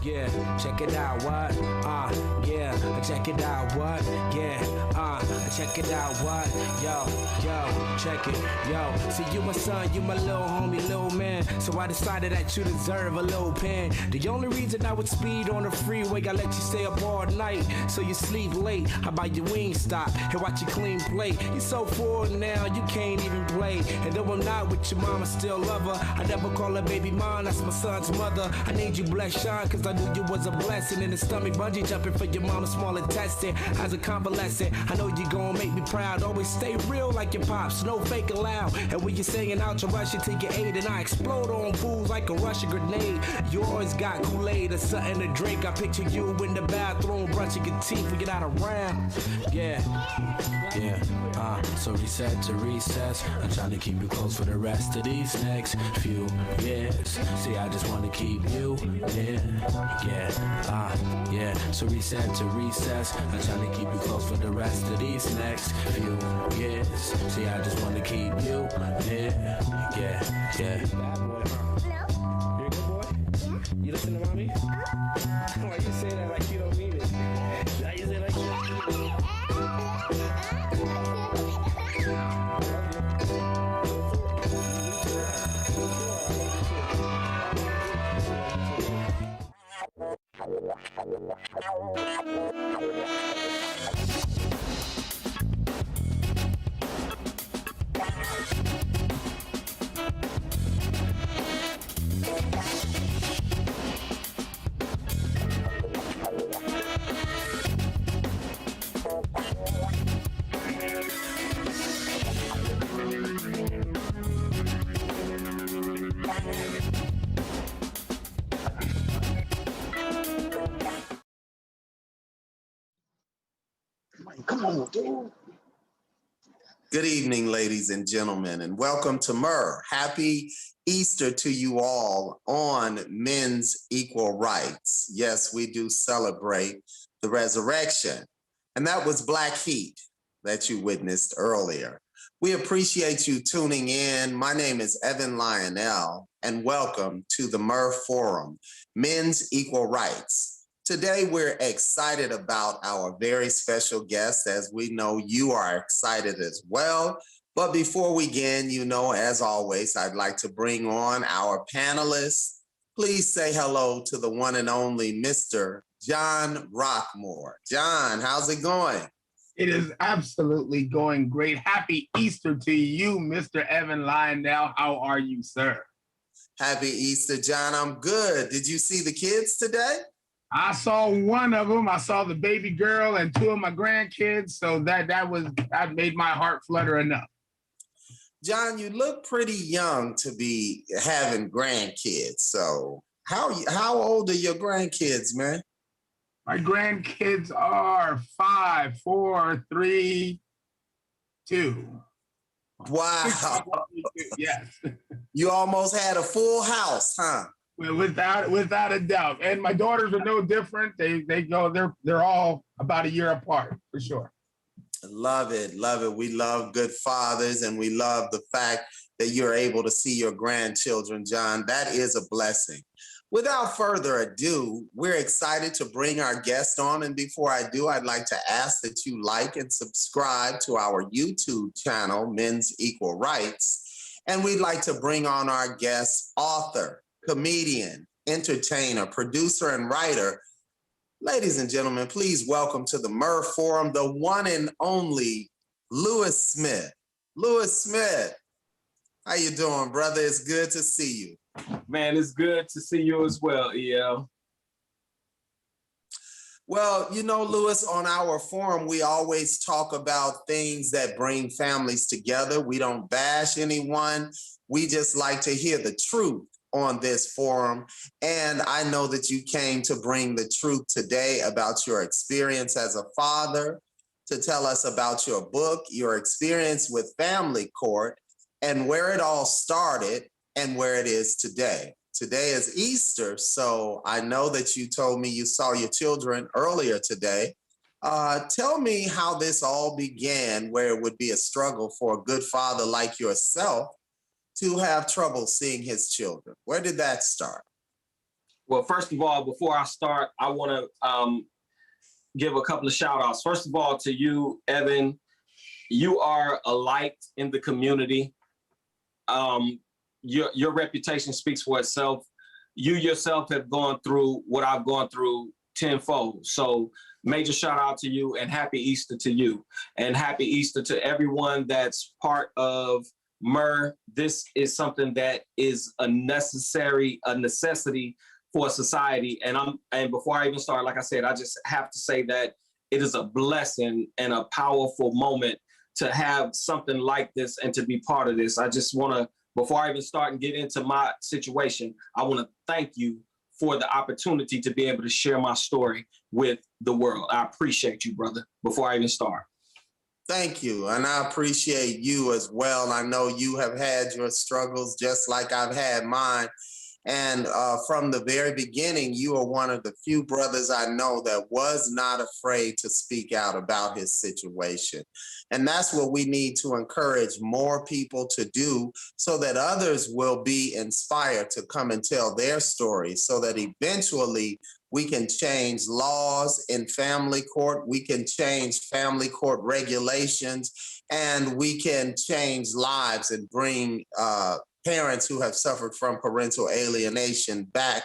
Yeah, check it out, what? Yeah, check it out, what? Yeah, check it out, what? Yo, check it, yo. See, you my son, you my little homie, little man. So I decided that you deserve a little pen. The only reason I would speed on the freeway, I let you stay up all night, so you sleep late. How about your wing stop and watch you clean plate? You so full now, you can't even play. And though I'm not with your mama, still love her. I never call her baby mom, that's my son's mother. I named you Bless Sean, cause I knew you was a blessing. In the stomach, bungee jumping for your mama's small intestine. As a convalescent, I know you gon' make me proud. Always stay real like your pops, no fake allowed. And when you're singing out, you rush it till you 8, and I explode on fools like a Russian grenade. You always got Kool-Aid or something to drink. I picture you in the bathroom, brushing your teeth, we get out around. Yeah, so reset to recess. I'm trying to keep you close for the rest of these next few years. See, I just wanna keep you near. So reset to recess. I'm trying to keep you close for the rest of these next few years. See, I just wanna keep you near. Yeah. Bad boy, huh? No. You're a good boy? Yeah. You listen to mommy? Why you say that like you don't mean it? Why you say like you don't mean it? Come on, dude. Good evening, ladies and gentlemen, and welcome to M.E.R. Happy Easter to you all on Men's Equal Rights. Yes, we do celebrate the resurrection. And that was Black Heat that you witnessed earlier. We appreciate you tuning in. My name is Evan Lionel, and welcome to the M.E.R Forum, Men's Equal Rights. Today, we're excited about our very special guest, as we know you are excited as well. But before we begin, as always, I'd like to bring on our panelists. Please say hello to the one and only Mr. John Rockmore. John, how's it going? It is absolutely going great. Happy Easter to you, Mr. Evan Lionel. How are you, sir? Happy Easter, John. I'm good. Did you see the kids today? I saw one of them. I saw the baby girl and two of my grandkids. So that made my heart flutter enough. John, you look pretty young to be having grandkids. So how old are your grandkids, man? My grandkids are 5, 4, 3, 2. Wow. Yes. You almost had a full house, huh? Without a doubt. And my daughters are no different. They're all about a year apart, for sure. Love it. We love good fathers, and we love the fact that you're able to see your grandchildren, John. That is a blessing. Without further ado, we're excited to bring our guest on. And before I do, I'd like to ask that you like and subscribe to our YouTube channel, Men's Equal Rights. And we'd like to bring on our guest, author, comedian, entertainer, producer, and writer. Ladies and gentlemen, please welcome to the M.E.R Forum, the one and only Lewis Smith. Lewis Smith, how you doing, brother? It's good to see you. Man, it's good to see you as well, EL. Well, Lewis, on our forum, we always talk about things that bring families together. We don't bash anyone. We just like to hear the truth on this forum. And I know that you came to bring the truth today about your experience as a father, to tell us about your book, your experience with family court, and where it all started and where it is today. Today is Easter, so I know that you told me you saw your children earlier today. Tell me how this all began, where it would be a struggle for a good father like yourself to have trouble seeing his children. Where did that start? Well, first of all, before I start, I want to give a couple of shout outs. First of all, to you, Evan, you are a light in the community. Your reputation speaks for itself. You yourself have gone through what I've gone through tenfold. So major shout out to you, and happy Easter to you, and happy Easter to everyone that's part of M.E.R. This is something that is a necessity for society. And before I even start, like I said, I just have to say that it is a blessing and a powerful moment to have something like this and to be part of this. I just want to, before I even start and get into my situation, I want to thank you for the opportunity to be able to share my story with the world. I appreciate you, brother, before I even start. Thank you. And I appreciate you as well. I know you have had your struggles just like I've had mine. And from the very beginning, you are one of the few brothers I know that was not afraid to speak out about his situation. And that's what we need to encourage more people to do, so that others will be inspired to come and tell their story, so that eventually we can change laws in family court, we can change family court regulations, and we can change lives and bring parents who have suffered from parental alienation back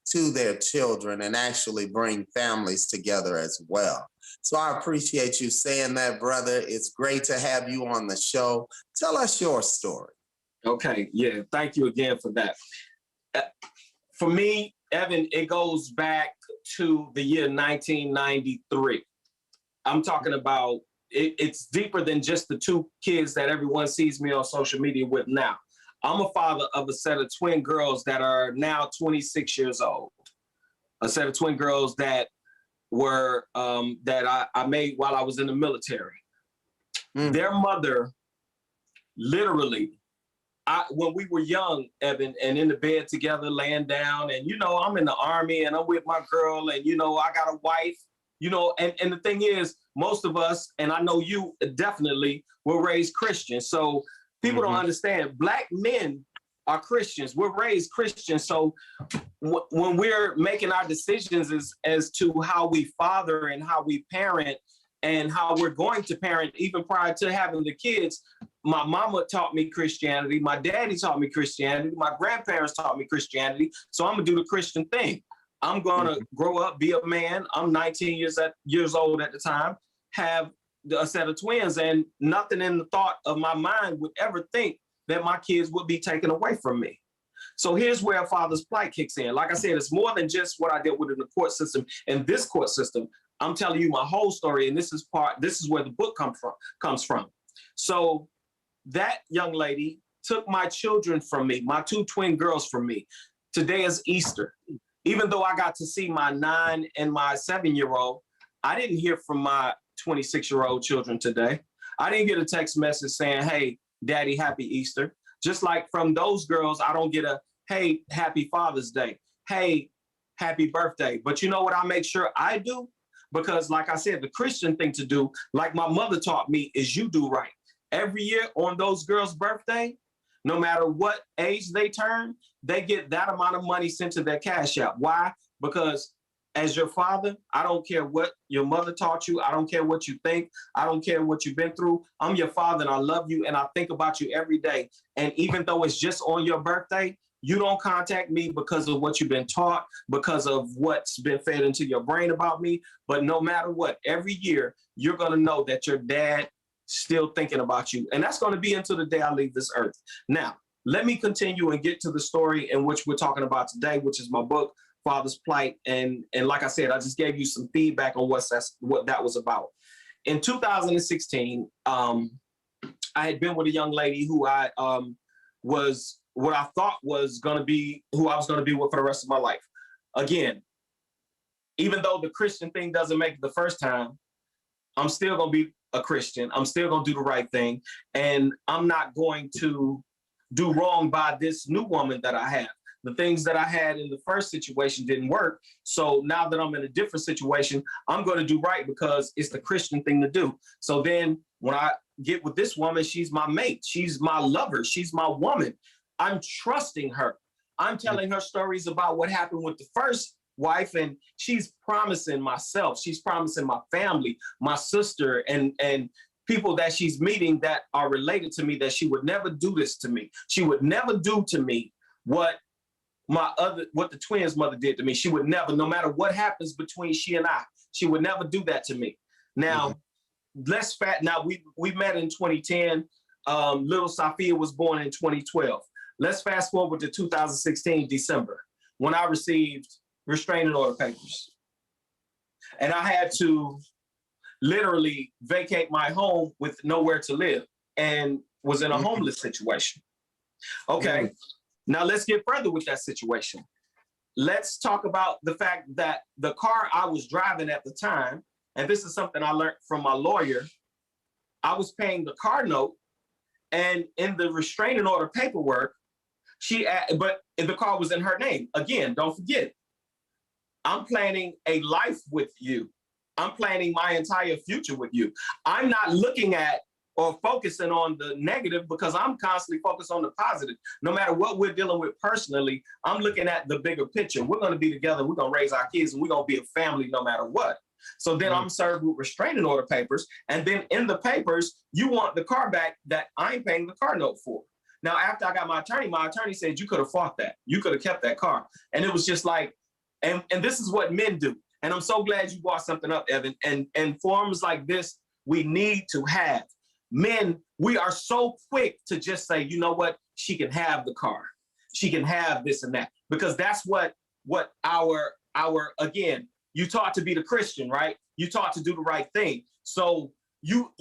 to their children and actually bring families together as well. So I appreciate you saying that, brother. It's great to have you on the show. Tell us your story. Okay, yeah, thank you again for that. For me, Evan, it goes back to the year 1993. I'm talking about, it's deeper than just the two kids that everyone sees me on social media with now. I'm a father of a set of twin girls that are now 26 years old. A set of twin girls that were that I made while I was in the military. Their mother, literally, when we were young, Evan, and in the bed together, laying down, and I'm in the Army and I'm with my girl, and I got a wife, and the thing is, most of us, and I know you definitely, were raised Christian. So people don't understand. Black men are Christians. We're raised Christians. So when we're making our decisions as to how we father and how we parent and how we're going to parent, even prior to having the kids, my mama taught me Christianity. My daddy taught me Christianity. My grandparents taught me Christianity. So I'm going to do the Christian thing. I'm going to grow up, be a man. I'm 19 years old at the time, have a set of twins, and nothing in the thought of my mind would ever think that my kids would be taken away from me. So here's where a father's plight kicks in. Like I said, it's more than just what I dealt with in the court system. And this court system, I'm telling you my whole story, and this is where the book comes from. So that young lady took my children from me, my two twin girls from me. Today is Easter. Even though I got to see my 9 and my 7-year-old, I didn't hear from my 26-year-old children today. I didn't get a text message saying, "Hey, Daddy, happy Easter." Just like from those girls, I don't get a, "Hey, happy Father's Day. Hey, happy birthday." But you know what I make sure I do? Because like I said, the Christian thing to do, like my mother taught me, is you do right. Every year on those girls' birthday, no matter what age they turn, they get that amount of money sent to their cash app. Why? Because as your father, I don't care what your mother taught you. I don't care what you think. I don't care what you've been through. I'm your father and I love you and I think about you every day. And even though it's just on your birthday, you don't contact me because of what you've been taught, because of what's been fed into your brain about me. But no matter what, every year, you're going to know that your dad still thinking about you. And that's going to be until the day I leave this earth. Now, let me continue and get to the story in which we're talking about today, which is my book, Father's Plight. And like I said, I just gave you some feedback on what that was about. In 2016, I had been with a young lady who I was what I thought was going to be who I was going to be with for the rest of my life. Again, even though the Christian thing doesn't make it the first time, I'm still going to be a Christian. I'm still going to do the right thing. And I'm not going to do wrong by this new woman that I have. The things that I had in the first situation didn't work. So now that I'm in a different situation, I'm going to do right because it's the Christian thing to do. So then when I get with this woman, she's my mate. She's my lover. She's my woman. I'm trusting her. I'm telling her stories about what happened with the first wife, and she's promising myself, she's promising my family, my sister, and people that she's meeting that are related to me, that she would never do this to me. She would never do to me what the twins' mother did to me. She would never, no matter what happens between she and I, she would never do that to me. Now, we met in 2010. Little Sophia was born in 2012. Let's fast forward to 2016, December, when I received restraining order papers. And I had to literally vacate my home with nowhere to live and was in a homeless situation. Okay, now let's get further with that situation. Let's talk about the fact that the car I was driving at the time, and this is something I learned from my lawyer, I was paying the car note, and in the restraining order paperwork, but the car was in her name. Again, don't forget, I'm planning a life with you. I'm planning my entire future with you. I'm not looking at or focusing on the negative because I'm constantly focused on the positive. No matter what we're dealing with personally, I'm looking at the bigger picture. We're going to be together. We're going to raise our kids, and we're going to be a family no matter what. So then I'm served with restraining order papers. And then in the papers, you want the car back that I'm paying the car note for. Now, after I got my attorney said, you could have fought that. You could have kept that car. And it was just like, and this is what men do. And I'm so glad you brought something up, Evan. And forums like this, we need to have. Men, we are so quick to just say, you know what, she can have the car. She can have this and that. Because that's what our again, you taught to be the Christian, right? You taught to do the right thing. So you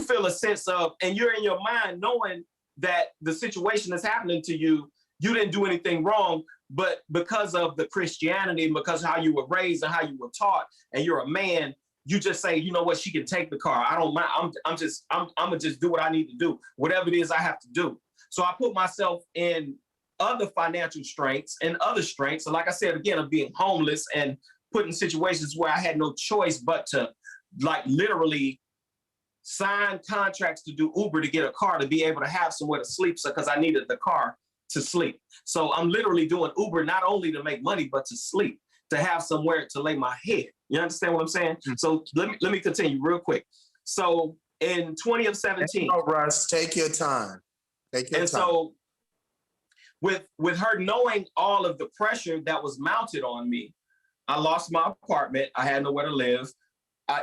feel a sense of, and you're in your mind knowing that the situation that's happening to you, you didn't do anything wrong, but because of the Christianity, because of how you were raised and how you were taught, and you're a man, you just say, you know what, she can take the car. I don't mind. I'm gonna just do what I need to do, whatever it is I have to do. So I put myself in other financial straits and other straits. And like I said, again, of being homeless and put in situations where I had no choice but to like literally sign contracts to do Uber to get a car to be able to have somewhere to sleep, because I needed the car to sleep. So I'm literally doing Uber not only to make money, but to sleep, to have somewhere to lay my head. You understand what I'm saying? Mm-hmm. So let me continue real quick. So in 2017, no rush, take your time. So with her knowing all of the pressure that was mounted on me, I lost my apartment. I had nowhere to live.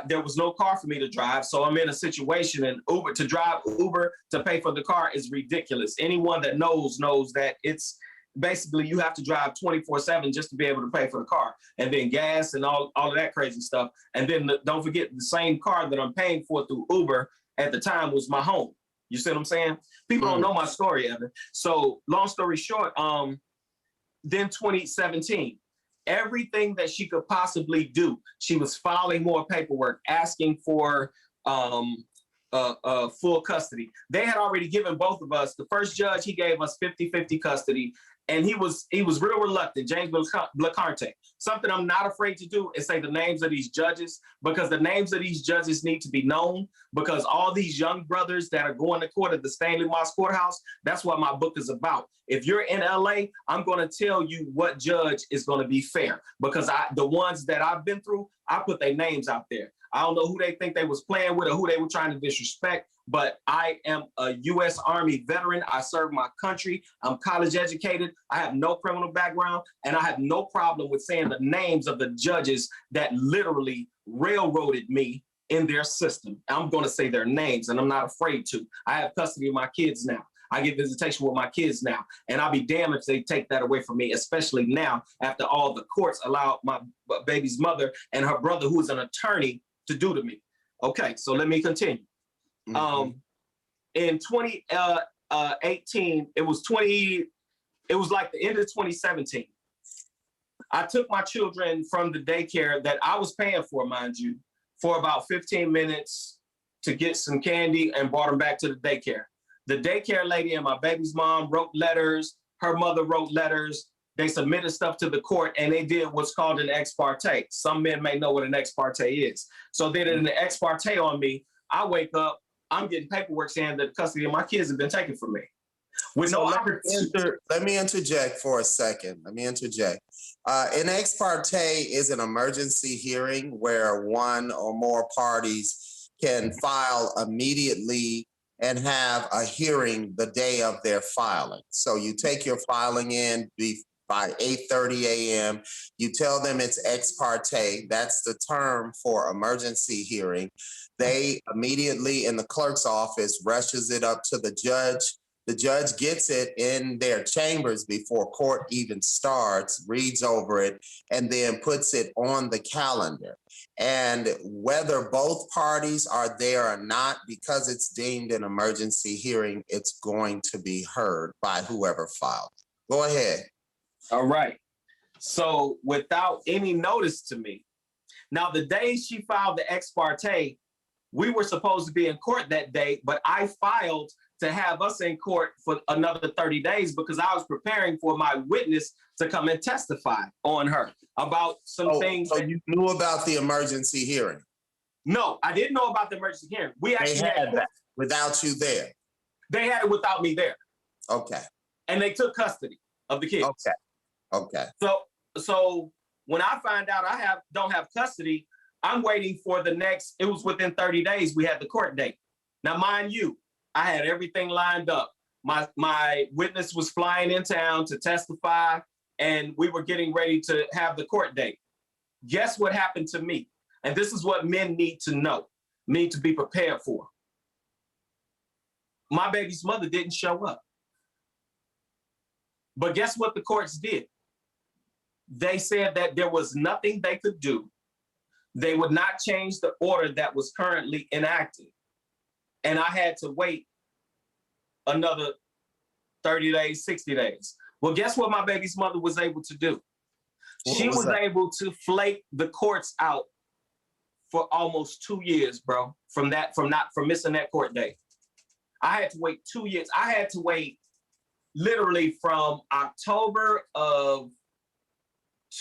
There was no car for me to drive. So I'm in a situation, and to drive Uber to pay for the car is ridiculous. Anyone that knows that it's basically you have to drive 24/7 just to be able to pay for the car, and then gas and all of that crazy stuff. And then don't forget, the same car that I'm paying for through Uber at the time was my home. You see what I'm saying? People don't know my story, Evan. So long story short, then 2017, everything that she could possibly do, she was filing more paperwork, asking for full custody. They had already given both of us, the first judge, he gave us 50-50 custody, and he was real reluctant, James Blacarte. Something I'm not afraid to do is say the names of these judges, because the names of these judges need to be known, because all these young brothers that are going to court at the Stanley Moss Courthouse, that's what my book is about. If you're in LA, I'm going to tell you what judge is going to be fair, because the ones that I've been through, I put their names out there. I don't know who they think they was playing with or who they were trying to disrespect, but I am a U.S. Army veteran. I serve my country. I'm college educated. I have no criminal background, and I have no problem with saying the names of the judges that literally railroaded me in their system. I'm going to say their names, and I'm not afraid to. I have custody of my kids now. I get visitation with my kids now, and I'll be damned if they take that away from me, especially now after all the courts allowed my baby's mother and her brother, who is an attorney, to do to me. Okay, so let me continue. Mm-hmm. In 2018, it was like the end of 2017. I took my children from the daycare that I was paying for, mind you, for about 15 minutes to get some candy, and brought them back to the daycare. The daycare lady and my baby's mom wrote letters. Her mother wrote letters. They submitted stuff to the court, and they did what's called an ex parte. Some men may know what an ex parte is. So they did an ex parte on me. I wake up, I'm getting paperwork saying that the custody of my kids have been taken from me. with So no let me interject for a second. Let me interject. An ex parte is an emergency hearing where one or more parties can file immediately and have a hearing the day of their filing. So you take your filing in by 8:30 a.m. You tell them it's ex parte. That's the term for emergency hearing. They immediately in the clerk's office rushes it up to the judge. The judge gets it in their chambers before court even starts, reads over it, and then puts it on the calendar. And whether both parties are there or not, because it's deemed an emergency hearing, it's going to be heard by whoever filed. Go ahead. All right. So without any notice to me, now the day she filed the ex parte, we were supposed to be in court that day, but I filed to have us in court for another 30 days because I was preparing for my witness to come and testify on her about some things. So you knew about the emergency hearing? No, I didn't know about the emergency hearing. We actually had that without you there. They had it without me there. Okay. And they took custody of the kids. Okay. So when I find out I don't have custody, I'm waiting for the next, it was within 30 days, we had the court date. Now, mind you, I had everything lined up. My witness was flying in town to testify, and we were getting ready to have the court date. Guess what happened to me? And this is what men need to know, need to be prepared for. My baby's mother didn't show up. But guess what the courts did? They said that there was nothing they could do. They would not change the order that was currently enacted. And I had to wait another 30 days, 60 days. Well, guess what my baby's mother was able to do? She was able to flake the courts out for almost 2 years, bro, from missing that court date. I had to wait 2 years. I had to wait literally from October of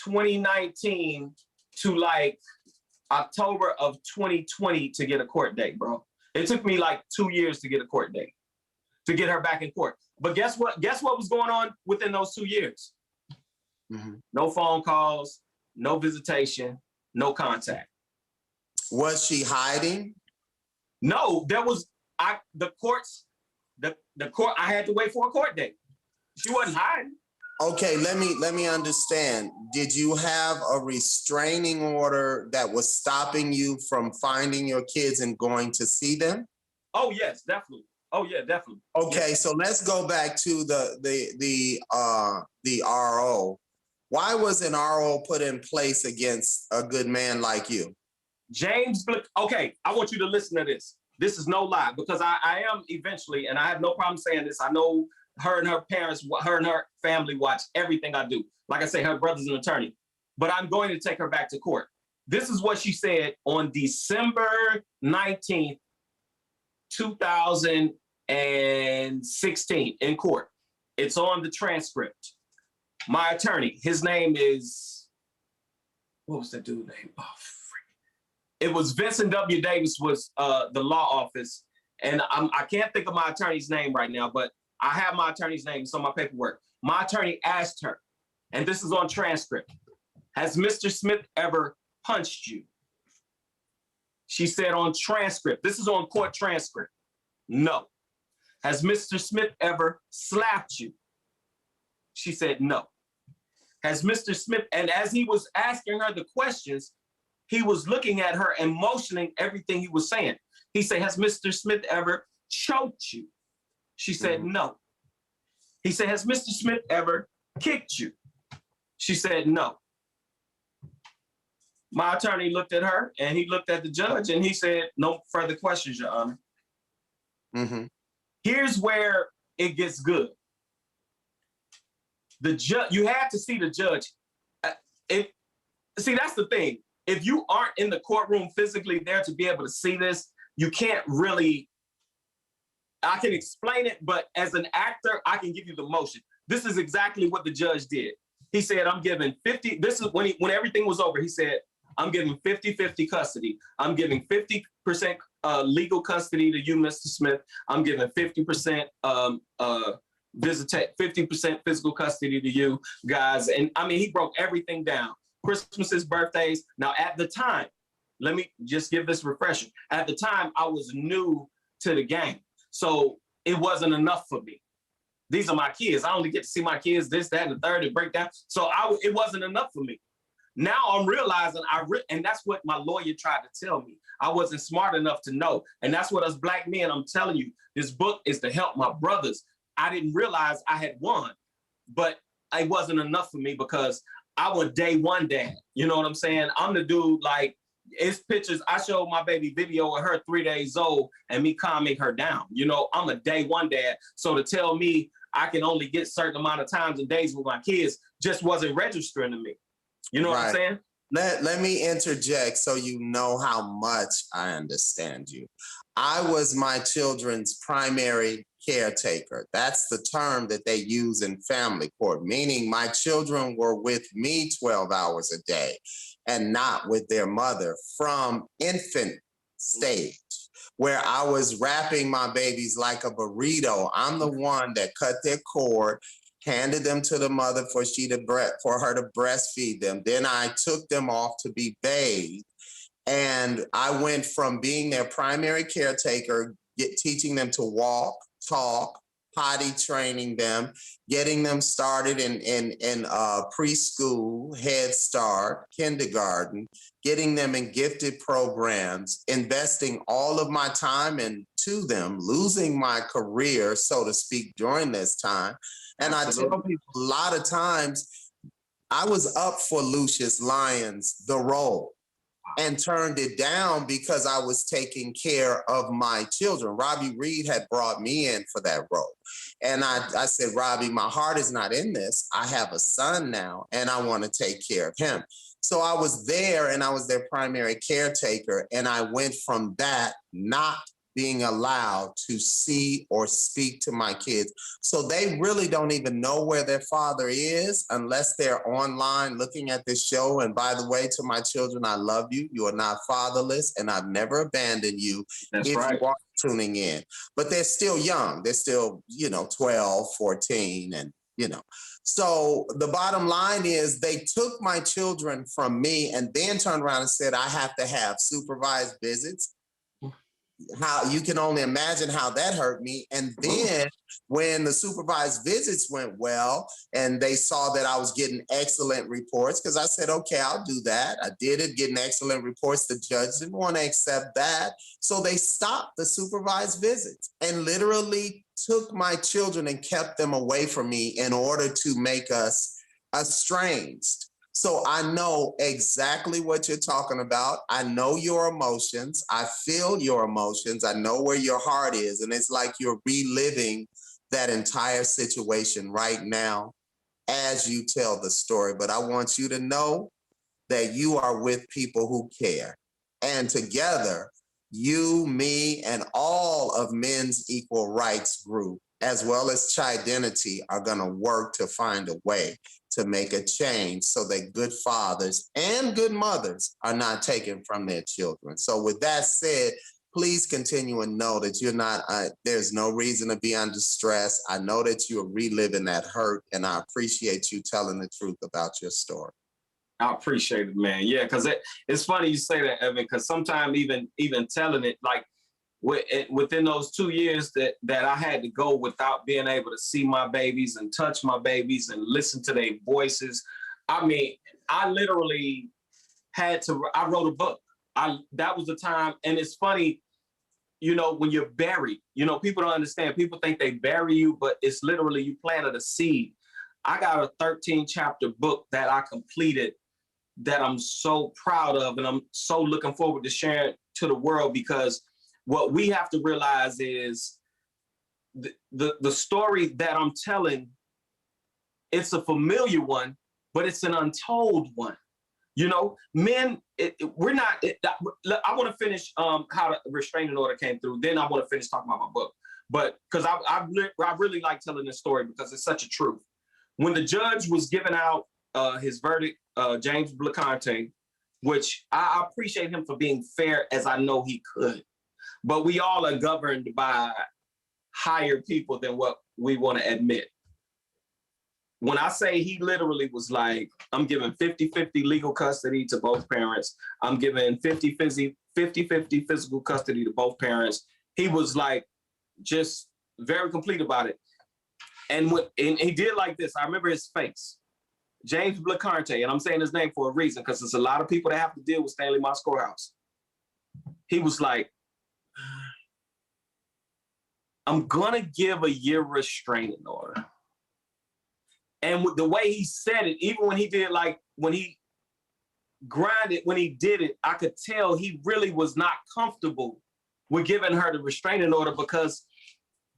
2019 to like October of 2020 to get a court date, bro. It took me like 2 years to get a court date, to get her back in court. But guess what? Guess what was going on within those 2 years? Mm-hmm. No phone calls, no visitation, no contact. Was she hiding? No, there was the court. I had to wait for a court date. She wasn't hiding. Okay, let me understand. Did you have a restraining order that was stopping you from finding your kids and going to see them? Oh yes, definitely. Oh yeah, definitely. Okay, yes. So let's go back to the RO. Why was an RO put in place against a good man like you? James, okay, I want you to listen to this. This is no lie, because I am eventually, and I have no problem saying this. I know her and her parents, her and her family watch everything I do. Like I say, her brother's an attorney, but I'm going to take her back to court. This is what she said on December 19th, 2016 in court. It's on the transcript. My attorney, his name is, what was that dude's name? Oh, freak. It was Vincent W. Davis was the law office. And I can't think of my attorney's name right now, but I have my attorney's name. It's on my paperwork. My attorney asked her, and this is on transcript, has Mr. Smith ever punched you? She said on transcript, this is on court transcript, no. Has Mr. Smith ever slapped you? She said no. Has Mr. Smith, and as he was asking her the questions, he was looking at her and motioning everything he was saying. He said, has Mr. Smith ever choked you? She said no. He said, has Mr. Smith ever kicked you? She said no. My attorney looked at her and he looked at the judge and he said, no further questions, Your Honor. Mm-hmm. Here's where it gets good. The judge, you had to see the judge. See, that's the thing. If you aren't in the courtroom physically there to be able to see this, you can't really, I can explain it, but as an actor, I can give you the motion. This is exactly what the judge did. He said, I'm giving 50, this is when everything was over, he said, I'm giving 50-50 custody. I'm giving 50% legal custody to you, Mr. Smith. I'm giving 50% visitate 50% physical custody to you guys. And I mean, he broke everything down. Christmases, birthdays. Now, at the time, let me just give this refresher. At the time, I was new to the game. So it wasn't enough for me. These are my kids. I only get to see my kids, this, that, and the third, and break down. So it wasn't enough for me. Now I'm realizing and that's what my lawyer tried to tell me. I wasn't smart enough to know. And that's what us Black men, I'm telling you, this book is to help my brothers. I didn't realize I had won, but it wasn't enough for me because I was day one dad. You know what I'm saying? I'm the dude, like, it's pictures. I showed my baby video of her 3 days old and me calming her down. You know, I'm a day one dad. So to tell me I can only get certain amount of times and days with my kids just wasn't registering to me. You know what I'm saying? Let me interject so you know how much I understand you. I was my children's primary caretaker. That's the term that they use in family court, meaning my children were with me 12 hours a day and not with their mother from infant stage, where I was wrapping my babies like a burrito. I'm the one that cut their cord, handed them to the mother for her to breastfeed them. Then I took them off to be bathed. And I went from being their primary caretaker, teaching them to walk, talk, potty training them, getting them started in preschool, Head Start, kindergarten, getting them in gifted programs, investing all of my time into them, losing my career, so to speak, during this time. And I tell people a lot of times, I was up for Lucius Lyons, the role, and turned it down because I was taking care of my children. Robbie Reed had brought me in for that role. And I said, Robbie, my heart is not in this. I have a son now, and I want to take care of him. So I was there, and I was their primary caretaker. And I went from that not being allowed to see or speak to my kids. So they really don't even know where their father is unless they're online looking at this show. And by the way, to my children, I love you. You are not fatherless, and I've never abandoned you. That's if right. You are tuning in. But they're still young. They're still, 12, 14, and, So the bottom line is they took my children from me and then turned around and said, I have to have supervised visits. How you can only imagine how that hurt me. And then when the supervised visits went well and they saw that I was getting excellent reports, because I said, okay, I'll do that. I did it, getting excellent reports. The judge didn't want to accept that. So they stopped the supervised visits and literally took my children and kept them away from me in order to make us estranged. So I know exactly what you're talking about. I know your emotions. I feel your emotions. I know where your heart is. And it's like you're reliving that entire situation right now as you tell the story. But I want you to know that you are with people who care. And together, you, me, and all of Men's Equal Rights Group, as well as Chidenity, are going to work to find a way to make a change so that good fathers and good mothers are not taken from their children. So with that said, please continue and know that you're not, there's no reason to be under stress. I know that you're reliving that hurt, and I appreciate you telling the truth about your story. I appreciate it, man. Yeah, because it's funny you say that, Evan, because sometimes even telling it, like within those 2 years that I had to go without being able to see my babies and touch my babies and listen to their voices. I mean, I literally I wrote a book. That was the time. And it's funny, when you're buried, people don't understand. People think they bury you, but it's literally you planted a seed. I got a 13-chapter book that I completed that I'm so proud of, and I'm so looking forward to sharing to the world, because what we have to realize is the story that I'm telling, it's a familiar one, but it's an untold one. Men, we're not, I want to finish how the restraining order came through. Then I want to finish talking about my book. But because I really like telling this story because it's such a truth. When the judge was giving out his verdict, James Bleconte, which I appreciate him for being fair as I know he could. But we all are governed by higher people than what we want to admit. When I say he literally was like, I'm giving 50-50 legal custody to both parents. I'm giving 50-50 physical custody to both parents. He was like, just very complete about it. And he did like this. I remember his face. James Blacarte, and I'm saying his name for a reason, because there's a lot of people that have to deal with Stanley Moss Courthouse. He was like, I'm gonna give a year restraining order. And with the way he said it, even when he did, like, when he grinded, when he did it, I could tell he really was not comfortable with giving her the restraining order, because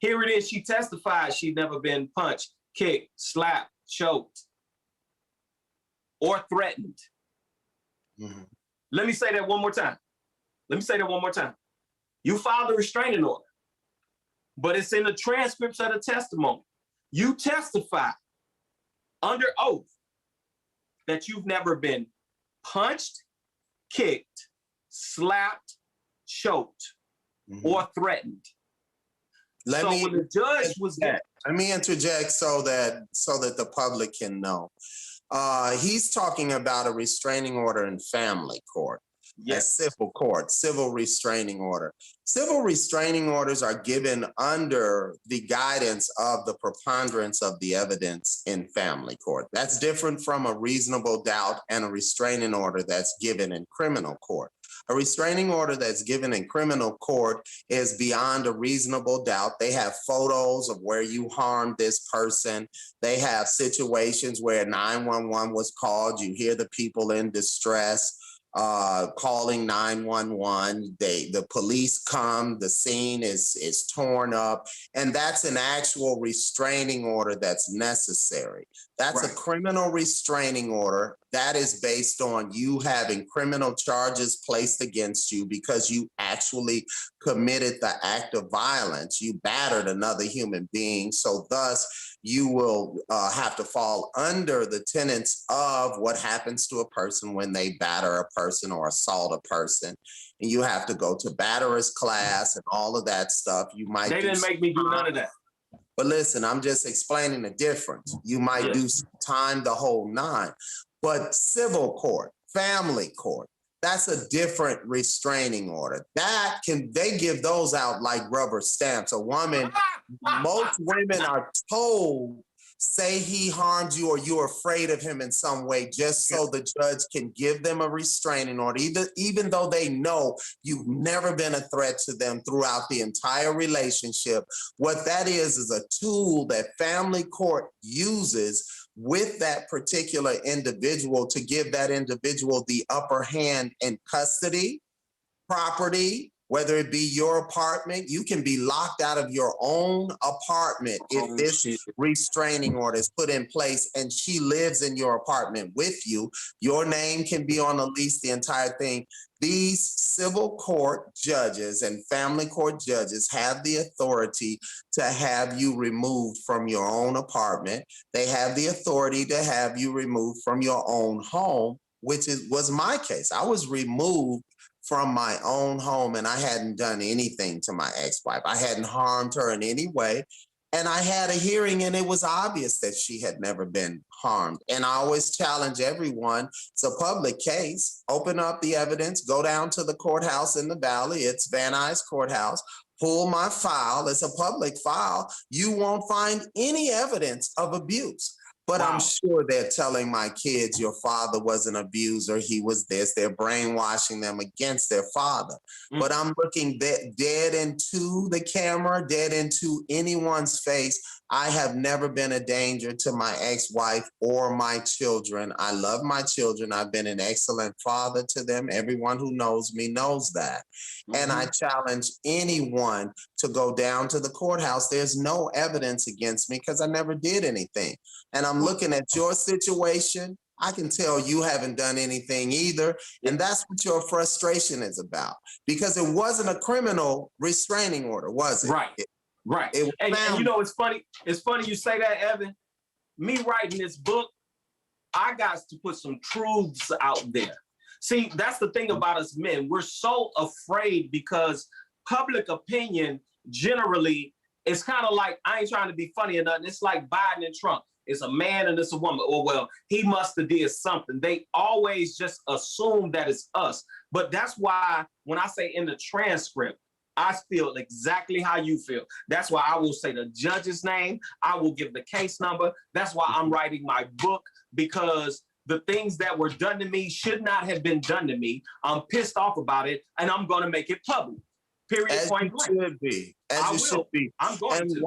here it is, she testified she'd never been punched, kicked, slapped, choked, or threatened. Mm-hmm. Let me say that one more time. You filed a restraining order, but it's in the transcripts of the testimony. You testified under oath that you've never been punched, kicked, slapped, choked, or threatened. When the judge was there. Let me interject so that the public can know. He's talking about a restraining order in family court. Yes. A civil court, civil restraining order. Civil restraining orders are given under the guidance of the preponderance of the evidence in family court. That's different from a reasonable doubt and a restraining order that's given in criminal court. A restraining order that's given in criminal court is beyond a reasonable doubt. They have photos of where you harmed this person. They have situations where 911 was called. You hear the people in distress calling 911. The police come, the scene is torn up, and that's an actual restraining order that's necessary. That's right. A criminal restraining order that is based on you having criminal charges placed against you because you actually committed the act of violence. You battered another human being, so thus you will have to fall under the tenets of what happens to a person when they batter a person or assault a person. And you have to go to batterer's class and all of that stuff. They didn't make me do none of that. But listen, I'm just explaining the difference. You might do time the whole nine. But civil court, family court, that's a different restraining order. They give those out like rubber stamps. A woman, most women are told, say he harmed you or you're afraid of him in some way, just so the judge can give them a restraining order, even though they know you've never been a threat to them throughout the entire relationship. What that is a tool that family court uses with that particular individual to give that individual the upper hand in custody, property, whether it be your apartment. You can be locked out of your own apartment if this restraining order is put in place and she lives in your apartment with you. Your name can be on the lease, the entire thing. These civil court judges and family court judges have the authority to have you removed from your own apartment. They have the authority to have you removed from your own home, which was my case. I was removed from my own home and I hadn't done anything to my ex-wife. I hadn't harmed her in any way. And I had a hearing and it was obvious that she had never been harmed. And I always challenge everyone, it's a public case, open up the evidence, go down to the courthouse in the Valley, it's Van Nuys Courthouse, pull my file, it's a public file. You won't find any evidence of abuse. But wow. I'm sure they're telling my kids your father was an abuser, he was this. They're brainwashing them against their father. But I'm looking dead into the camera, dead into anyone's face. I have never been a danger to my ex-wife or my children. I love my children. I've been an excellent father to them. Everyone who knows me knows that. And I challenge anyone to go down to the courthouse. There's no evidence against me because I never did anything. And I'm looking at your situation. I can tell you haven't done anything either. And that's what your frustration is about. Because it wasn't a criminal restraining order, was it? Right. Right. And you know, it's funny you say that, Evan. Me writing this book, I got to put some truths out there. See, that's the thing about us men. We're so afraid because public opinion generally it's kind of like, I ain't trying to be funny or nothing. It's like Biden and Trump. It's a man and it's a woman. Oh, well, he must have did something. They always just assume that it's us. But that's why when I say in the transcript, I feel exactly how you feel. That's why I will say the judge's name. I will give the case number. That's why I'm writing my book, because the things that were done to me should not have been done to me. I'm pissed off about it, and I'm going to make it public. Period. As point you blank. should be. As you should be. I'm going and to.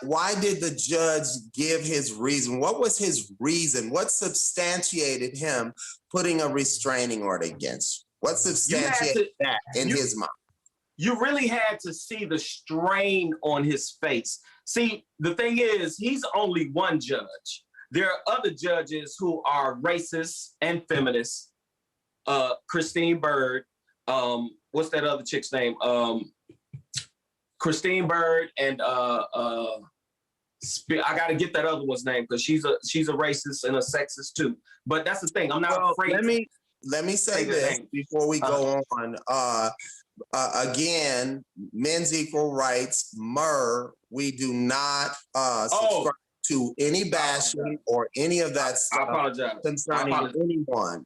why did the judge give his reason? What was his reason? What substantiated him putting a restraining order against you? What substantiated that in his mind? You really had to see the strain on his face. See, the thing is, he's only one judge. There are other judges who are racist and feminists. Christine Bird, what's that other chick's name? Christine Bird, and I got to get that other one's name, because she's a racist and a sexist too. But that's the thing. I'm not afraid. Let me say this before we go on. Again, Men's Equal Rights, M.E.R, we do not subscribe to any bashing or any of that stuff. I apologize. Concerning anyone,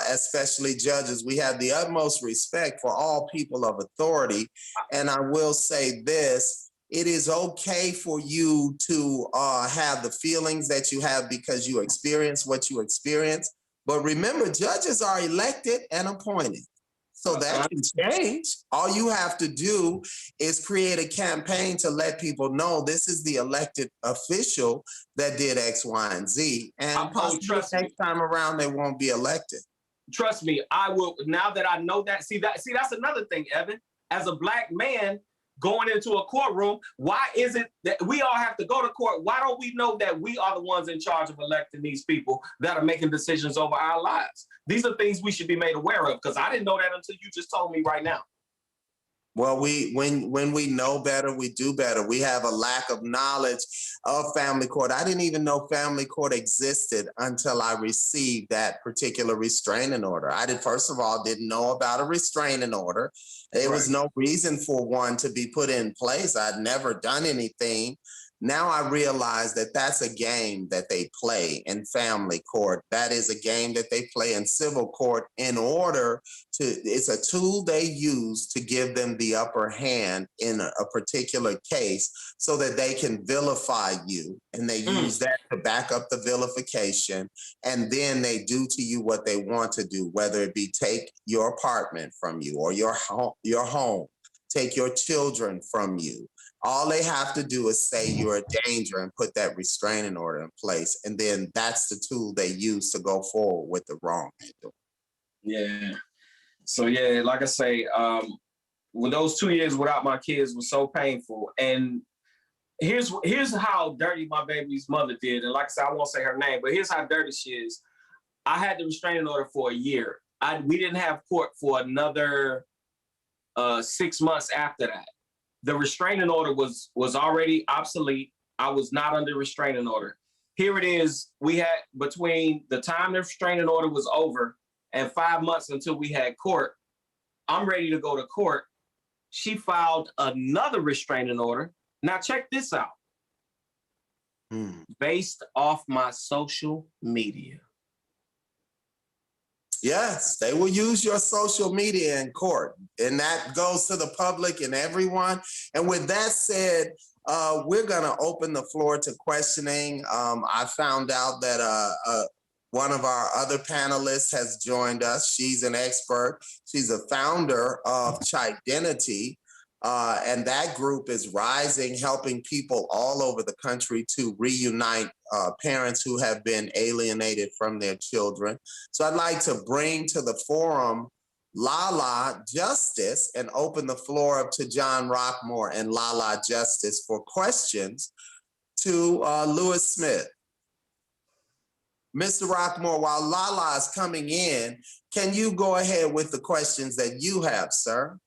especially judges. We have the utmost respect for all people of authority. And I will say this, it is okay for you to have the feelings that you have because you experience what you experience. But remember, judges are elected and appointed. So that can change. All you have to do is create a campaign to let people know this is the elected official that did X, Y, and Z. And possibly next time around, they won't be elected. Trust me, I will. Now that I know that, see, that's another thing, Evan. As a Black man going into a courtroom, why is it that we all have to go to court? Why don't we know that we are the ones in charge of electing these people that are making decisions over our lives? These are things we should be made aware of, because I didn't know that until you just told me right now. Well, when we know better, we do better. We have a lack of knowledge of family court. I didn't even know family court existed until I received that particular restraining order. First of all, didn't know about a restraining order. There was no reason for one to be put in place. I'd never done anything. Now I realize that that's a game that they play in family court. That is a game that they play in civil court in order to, it's a tool they use to give them the upper hand in a particular case so that they can vilify you. And they use that to back up the vilification. And then they do to you what they want to do, whether it be take your apartment from you or your home, take your children from you. All they have to do is say you're a danger and put that restraining order in place. And then that's the tool they use to go forward with the wrong they do. Yeah. So, yeah, like I say, when those 2 years without my kids was so painful. And here's how dirty my baby's mother did. And like I said, I won't say her name, but here's how dirty she is. I had the restraining order for a year. We didn't have court for another 6 months after that. The restraining order was already obsolete. I was not under restraining order. Here it is. We had, between the time the restraining order was over and 5 months until we had court, I'm ready to go to court. She filed another restraining order. Now check this out. Based off my social media. Yes, they will use your social media in court, and that goes to the public and everyone. And with that said, we're going to open the floor to questioning. I found out that one of our other panelists has joined us. She's an expert. She's a founder of Chidenity, and that group is rising, helping people all over the country to reunite parents who have been alienated from their children. So I'd like to bring to the forum Lala Justice and open the floor up to John Rockmore and Lala Justice for questions to Lewis Smith. Mr. Rockmore, while Lala is coming in, can you go ahead with the questions that you have, sir?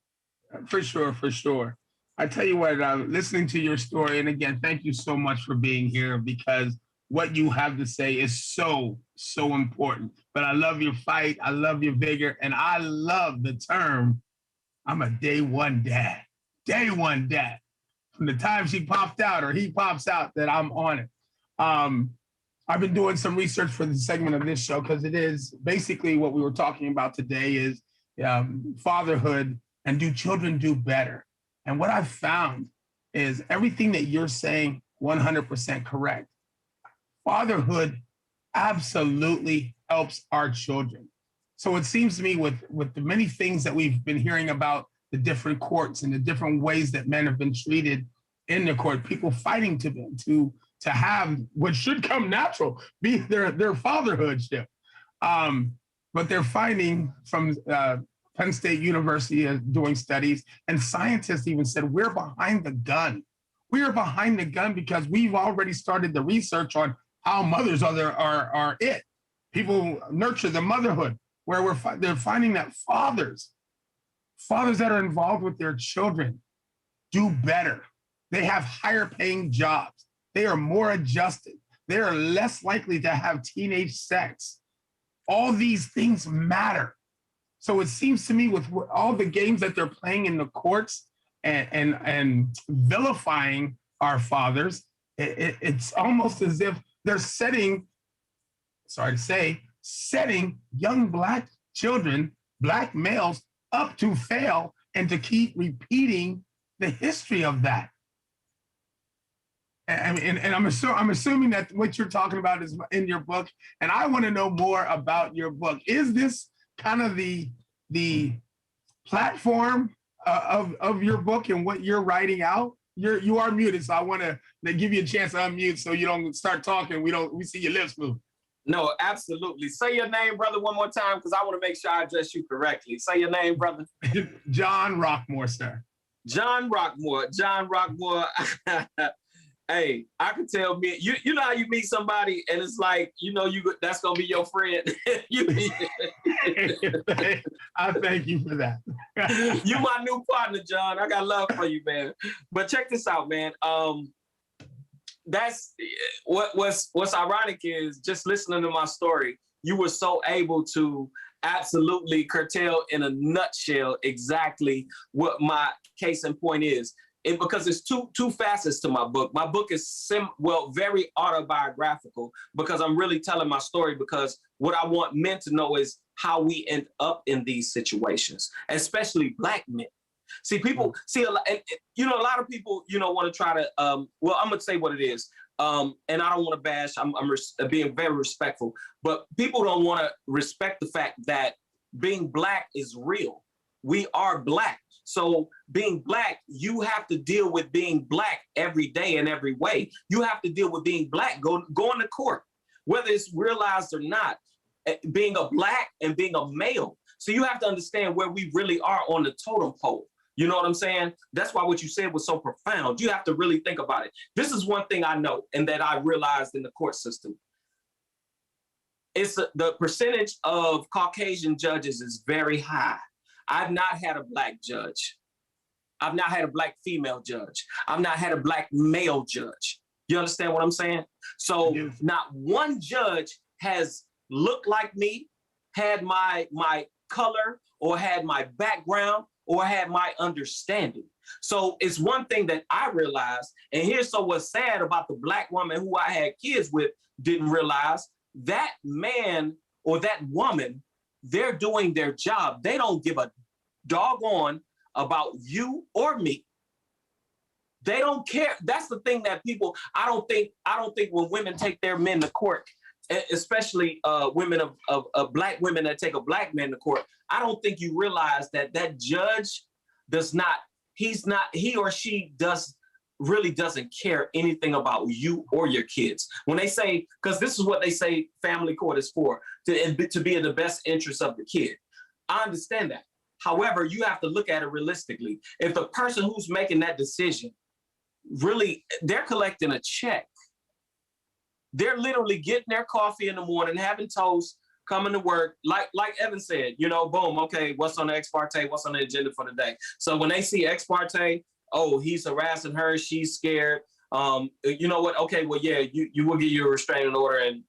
For sure. I tell you what, listening to your story, and again, thank you so much for being here, because what you have to say is so important. But I love your fight. I love your vigor. And I love the term, I'm a day one dad. Day one dad. from the time she popped out or he pops out that I'm on it. I've been doing some research for the segment of this show because it is basically what we were talking about today is fatherhood and do children do better? And what I've found is everything that you're saying 100% correct. Fatherhood absolutely helps our children. So it seems to me with the many things that we've been hearing about the different courts and the different ways that men have been treated in the court, people fighting to have what should come natural, be their fatherhoodship. But they're finding from Penn State University doing studies, and scientists even said, we're behind the gun. We are behind the gun because we've already started the research on how mothers are it. People nurture the motherhood, where they're finding that fathers that are involved with their children do better. They have higher paying jobs. They are more adjusted. They are less likely to have teenage sex. All these things matter. So it seems to me with all the games that they're playing in the courts and vilifying our fathers, it's almost as if they're setting young Black children, Black males, up to fail and to keep repeating the history of that. And I'm assuming that what you're talking about is in your book, and I want to know more about your book. Is this kind of the platform of your book and what you're writing out? You are muted, so I want to give you a chance to unmute so you don't start talking. We see your lips move. No, absolutely. Say your name, brother, one more time, because I want to make sure I address you correctly. Say your name, brother. John Rockmore, sir. John Rockmore. John Rockmore. Hey, I can tell me, you know how you meet somebody and it's like, that's going to be your friend. I thank you for that. You my new partner, John. I got love for you, man. But check this out, man. That's what's ironic is just listening to my story, you were so able to absolutely curtail in a nutshell exactly what my case in point is. Because there's two facets to my book. My book is very autobiographical because I'm really telling my story, because what I want men to know is how we end up in these situations, especially Black men. See, people see a lot, a lot of people, want to try to, I'm going to say what it is. And I don't want to bash, I'm being very respectful, but people don't want to respect the fact that being Black is real. We are Black. So being Black, you have to deal with being Black every day in every way. You have to deal with being Black, going to court, whether it's realized or not, being a Black and being a male. So you have to understand where we really are on the totem pole. You know what I'm saying? That's why what you said was so profound. You have to really think about it. This is one thing I know and that I realized in the court system. It's the percentage of Caucasian judges is very high. I've not had a Black judge. I've not had a Black female judge. I've not had a Black male judge. You understand what I'm saying? So not one judge has looked like me, had my color, or had my background, or had my understanding. So it's one thing that I realized, and here's what's sad about the Black woman who I had kids with didn't realize, that man or that woman, they're doing their job. They don't give a doggone about you or me. They don't care. That's the thing that people, I don't think when women take their men to court, especially women of Black women that take a Black man to court, I don't think you realize that judge he or she really doesn't care anything about you or your kids. When they say, because this is what they say family court is for, to be in the best interest of the kid. I understand that. However, you have to look at it realistically. If the person who's making that decision, really, they're collecting a check. They're literally getting their coffee in the morning, having toast, coming to work. Like Evan said, boom, okay, what's on the ex parte? What's on the agenda for the day? So when they see ex parte, oh, he's harassing her, she's scared. You know what? Okay, well, yeah, you will get your restraining order, and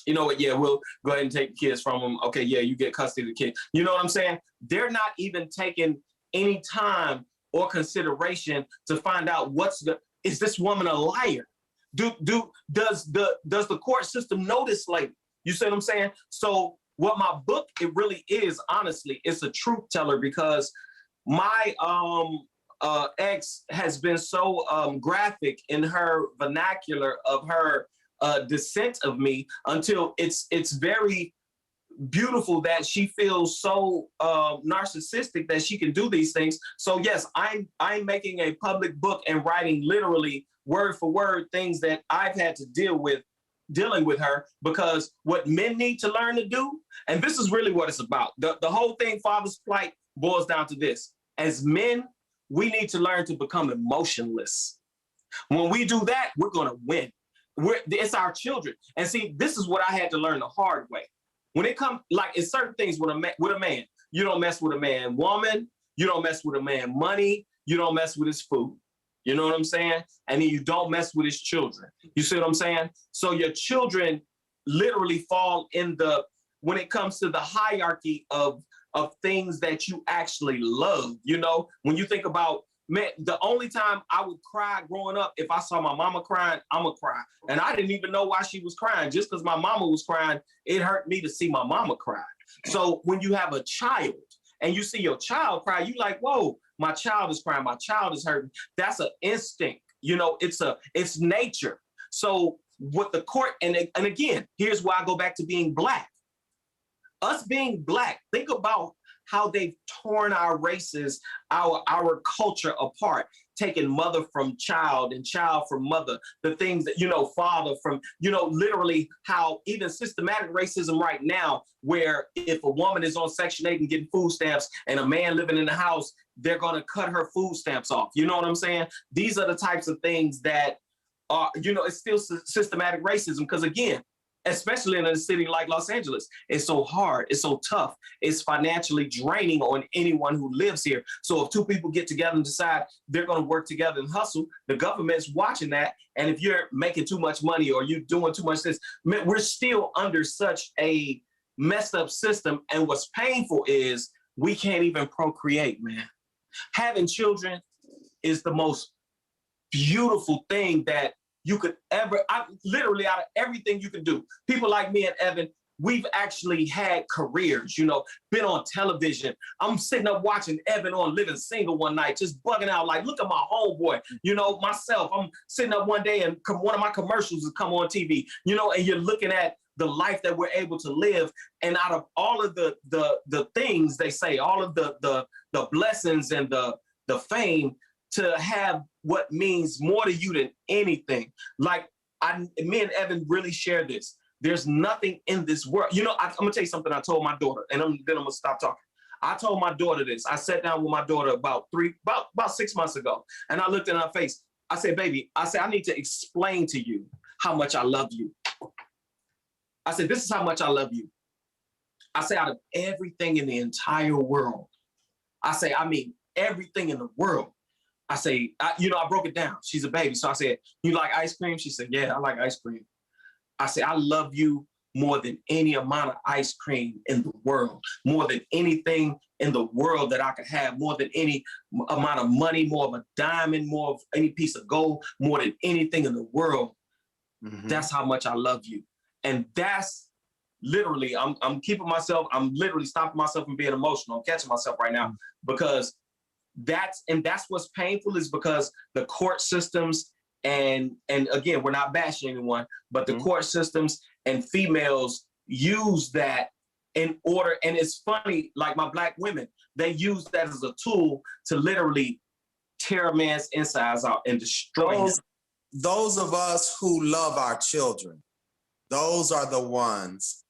you know what? Yeah, we'll go ahead and take the kids from them. Okay, yeah, you get custody of the kid. You know what I'm saying? They're not even taking any time or consideration to find out is this woman a liar? Does the court system know this lady? You see what I'm saying? So what my book, it really is, honestly, it's a truth teller, because my ex has been so graphic in her vernacular of her dissent of me, until it's very beautiful that she feels so narcissistic that she can do these things. So yes, I'm making a public book and writing literally word for word things that I've had to dealing with her, because what men need to learn to do, and this is really what it's about. The whole thing, Father's Plight, boils down to this. As men, we need to learn to become emotionless. When we do that, we're going to win. It's our children. And see, this is what I had to learn the hard way. When it comes, like, it's certain things with a man, you don't mess with a man woman, you don't mess with a man money, you don't mess with his food. You know what I'm saying? And then you don't mess with his children. You see what I'm saying? So your children literally fall when it comes to the hierarchy of things that you actually love. You know, when you think about, man, the only time I would cry growing up, if I saw my mama crying, I'ma cry. And I didn't even know why she was crying. Just because my mama was crying, it hurt me to see my mama cry. So when you have a child and you see your child cry, you like, whoa, my child is crying, my child is hurting. That's an instinct. You know, it's nature. So what the court, and again, here's why I go back to being Black. Us being Black, think about how they've torn our races, our culture apart, taking mother from child and child from mother, the things that, you know, father from, you know, literally how even systematic racism right now, where if a woman is on Section 8 and getting food stamps and a man living in the house, they're going to cut her food stamps off. You know what I'm saying? These are the types of things that are, you know, it's still systematic racism, because again, especially in a city like Los Angeles, it's so hard, it's so tough, it's financially draining on anyone who lives here. So if two people get together and decide they're going to work together and hustle, the government's watching that. And if you're making too much money or you're doing too much this, we're still under such a messed up system. And what's painful is we can't even procreate, man. Having children is the most beautiful thing that you could ever, literally out of everything you can do. People like me and Evan, we've actually had careers, you know, been on television. I'm sitting up watching Evan on Living Single one night, just bugging out like, look at my homeboy, you know, myself. I'm sitting up one day and one of my commercials has come on TV, you know, and you're looking at the life that we're able to live. And out of all of the things they say, all of the blessings and the fame, to have what means more to you than anything. Like me and Evan really share this. There's nothing in this world. You know, I'm gonna tell you something I told my daughter, and then I'm gonna stop talking. I told my daughter this. I sat down with my daughter about 6 months ago, and I looked in her face. I said, baby, I need to explain to you how much I love you. I said, this is how much I love you. I say, out of everything in the entire world, I mean everything in the world. I say, I broke it down. She's a baby. So I said, you like ice cream? She said, yeah, I like ice cream. I said, I love you more than any amount of ice cream in the world, more than anything in the world that I could have, more than any amount of money, more of a diamond, more of any piece of gold, more than anything in the world. Mm-hmm. That's how much I love you. And that's literally, I'm keeping myself, I'm literally stopping myself from being emotional. I'm catching myself right now, because that's what's painful, is because the court systems and again, we're not bashing anyone, but the court systems and females use that in order. And it's funny, like my Black women, they use that as a tool to literally tear a man's insides out and destroy him. Those of us who love our children, those are the ones.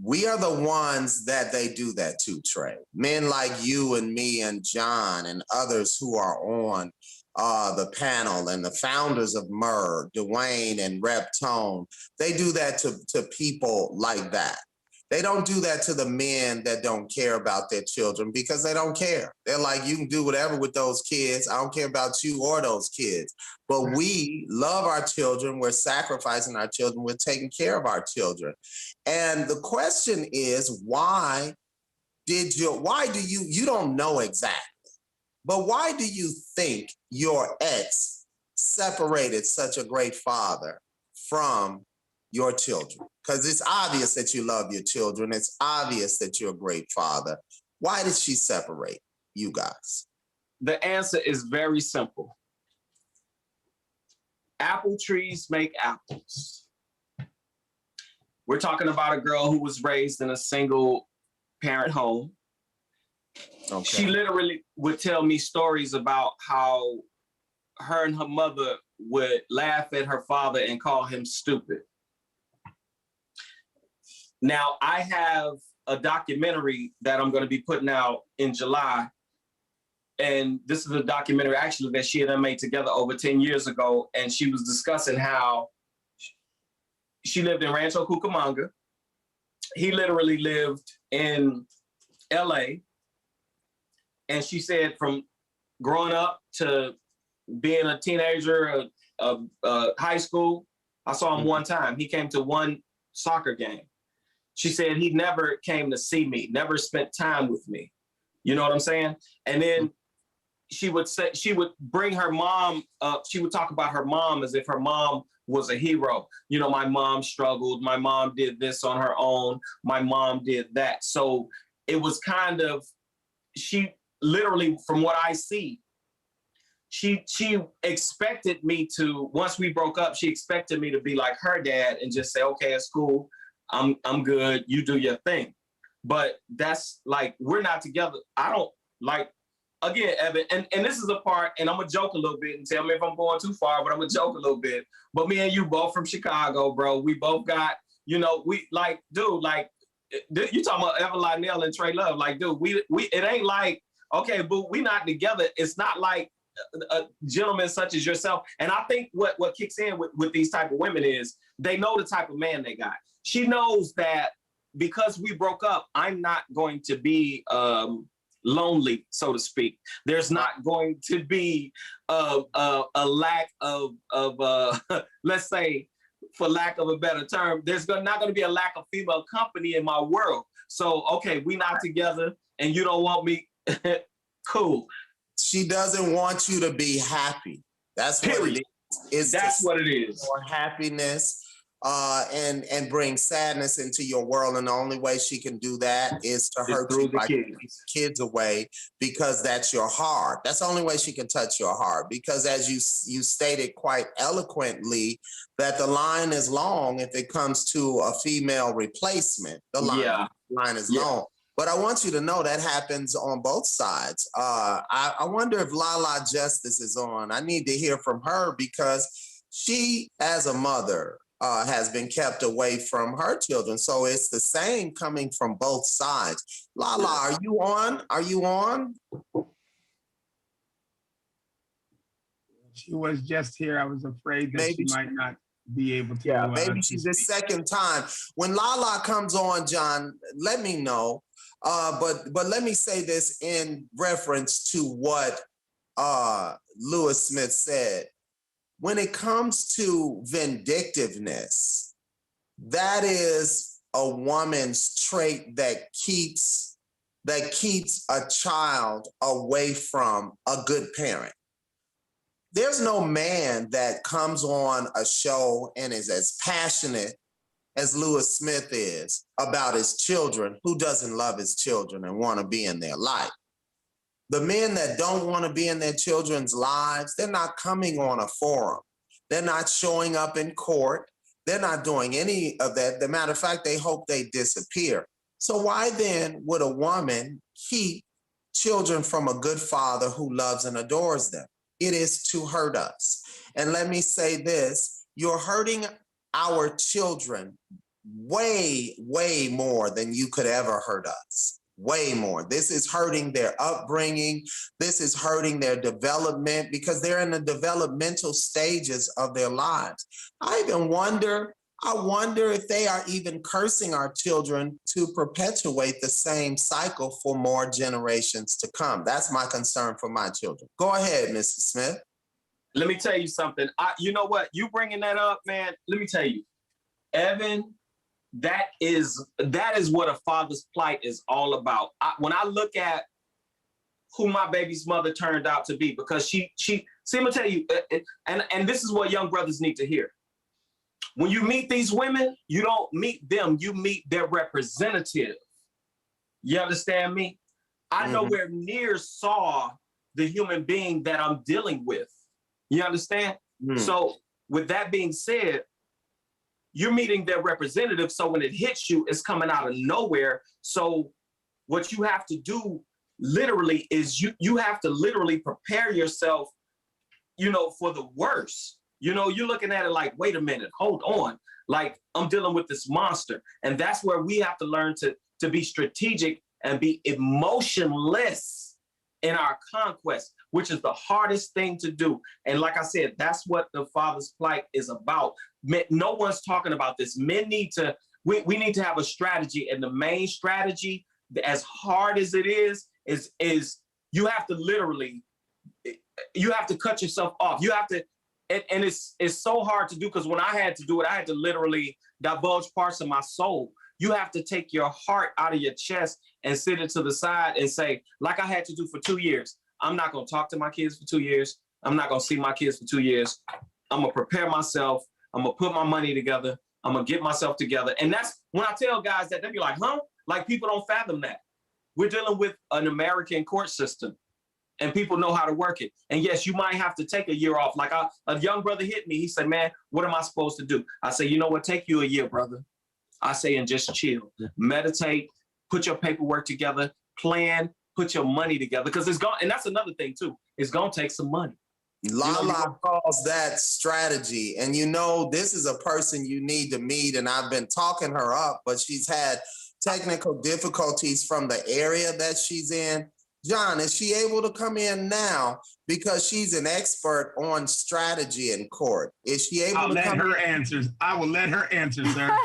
We are the ones that they do that to, Trey. Men like you and me and John and others who are on the panel, and the founders of M.E.R, Dwayne and Rep Tone, they do that to people like that. They don't do that to the men that don't care about their children, because they don't care. They're like, you can do whatever with those kids. I don't care about you or those kids. But we love our children. We're sacrificing our children. We're taking care of our children. And the question is, why do you don't know exactly, But why do you think your ex separated such a great father from your children? Because it's obvious that you love your children. It's obvious that you're a great father. Why did she separate you guys? The answer is very simple. Apple trees make apples. We're talking about a girl who was raised in a single parent home. Okay. She literally would tell me stories about how her and her mother would laugh at her father and call him stupid. Now, I have a documentary that I'm going to be putting out in July. And this is a documentary actually that she and I made together over 10 years ago. And she was discussing how she lived in Rancho Cucamonga. He literally lived in LA. And she said from growing up to being a teenager, high school, I saw him one time. He came to one soccer game. She said he never came to see me, never spent time with me. You know what I'm saying? And then she would bring her mom up. She would talk about her mom as if her mom was a hero. You know, my mom struggled. My mom did this on her own. My mom did that. So it was kind of, she literally, from what I see, she expected me to, once we broke up, she expected me to be like her dad and just say, okay, it's cool. I'm good. You do your thing. But that's like, we're not together. I don't like, again, Evan, and this is the part, and I'm going to joke a little bit and tell me if I'm going too far, but I'm going to joke a little bit. But me and you both from Chicago, bro. We both got, you know, we like, dude, like, you talking about Evan Lionel and Trey Love. Like, dude, we it ain't like, okay, but we not together. It's not like a gentleman such as yourself. And I think what kicks in with these type of women is they know the type of man they got. She knows that because we broke up, I'm not going to be lonely, so to speak. There's not going to be a lack of let's say, for lack of a better term, there's not going to be a lack of female company in my world. So, okay, we not together and you don't want me. Cool. She doesn't want you to be happy. That's what it is. That's what it is. For happiness and bring sadness into your world. And the only way she can do that is to hurt you by keeping kids away, because that's your heart. That's the only way she can touch your heart. Because as you stated quite eloquently, that the line is long if it comes to a female replacement. The line is long. But I want you to know that happens on both sides. I wonder if Lala Justice is on. I need to hear from her because she, as a mother, has been kept away from her children. So it's the same coming from both sides. Lala, are you on? Are you on? She was just here. I was afraid that she might not be able to. Yeah, maybe she's the second time. When Lala comes on, John, let me know. But let me say this in reference to what Lewis Smith said. When it comes to vindictiveness, that is a woman's trait that keeps a child away from a good parent. There's no man that comes on a show and is as passionate as Lewis Smith is about his children, who doesn't love his children and want to be in their life. The men that don't want to be in their children's lives, they're not coming on a forum. They're not showing up in court. They're not doing any of that. As a matter of fact, they hope they disappear. So why then would a woman keep children from a good father who loves and adores them? It is to hurt us. And let me say this, you're hurting our children way, way more than you could ever hurt us. Way more. This is hurting their upbringing. This is hurting their development because they're in the developmental stages of their lives. I wonder if they are even cursing our children to perpetuate the same cycle for more generations to come. That's my concern for my children. Go ahead, Mrs. Smith. Let me tell you something. You know what? You bringing that up, man. Let me tell you, Evan, that is what a father's plight is all about. When I look at who my baby's mother turned out to be, because see, I'm gonna tell you, and this is what young brothers need to hear. When you meet these women, you don't meet them, you meet their representative. You understand me? I nowhere near saw the human being that I'm dealing with. You understand? So with that being said, you're meeting their representative. So when it hits you, it's coming out of nowhere. So what you have to do literally is you have to literally prepare yourself, for the worst. You're looking at it like, wait a minute, hold on. Like, I'm dealing with this monster. And that's where we have to learn to be strategic and be emotionless in our conquest, which is the hardest thing to do. And like I said, that's what the Father's Plight is about. No one's talking about this. Men need to, we need to have a strategy. And the main strategy, as hard as it is you have to literally, you have to cut yourself off. You have to, and it's so hard to do, because when I had to do it, I had to literally divulge parts of my soul. You have to take your heart out of your chest and sit it to the side and say, like I had to do for 2 years, I'm not going to talk to my kids for 2 years. I'm not going to see my kids for 2 years. I'm going to prepare myself. I'm going to put my money together. I'm going to get myself together. And that's when I tell guys that, they be like, huh? Like, people don't fathom that. We're dealing with an American court system, and people know how to work it. And yes, you might have to take a year off. Like, a young brother hit me. He said, man, what am I supposed to do? I say, you know what? Take you a year, brother. I say, and just chill, meditate, put your paperwork together, plan, put your money together, because it's going, and that's another thing too. It's going to take some money. Lala calls that strategy. And this is a person you need to meet. And I've been talking her up, but she's had technical difficulties from the area that she's in. John, is she able to come in now? Because she's an expert on strategy in court. Is she able to come in? I will let her answer, sir.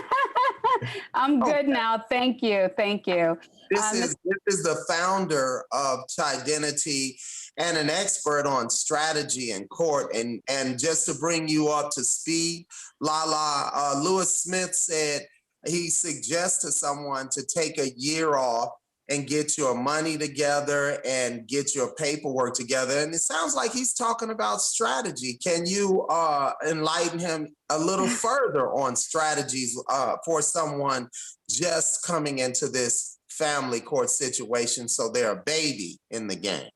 I'm good now. Thank you. Thank you. This is the founder of Chidenity and an expert on strategy in court. And just to bring you up to speed, Lala, Lewis Smith said he suggests to someone to take a year off and get your money together and get your paperwork together. And it sounds like he's talking about strategy. Can you enlighten him a little further on strategies for someone just coming into this family court situation, so they're a baby in the game?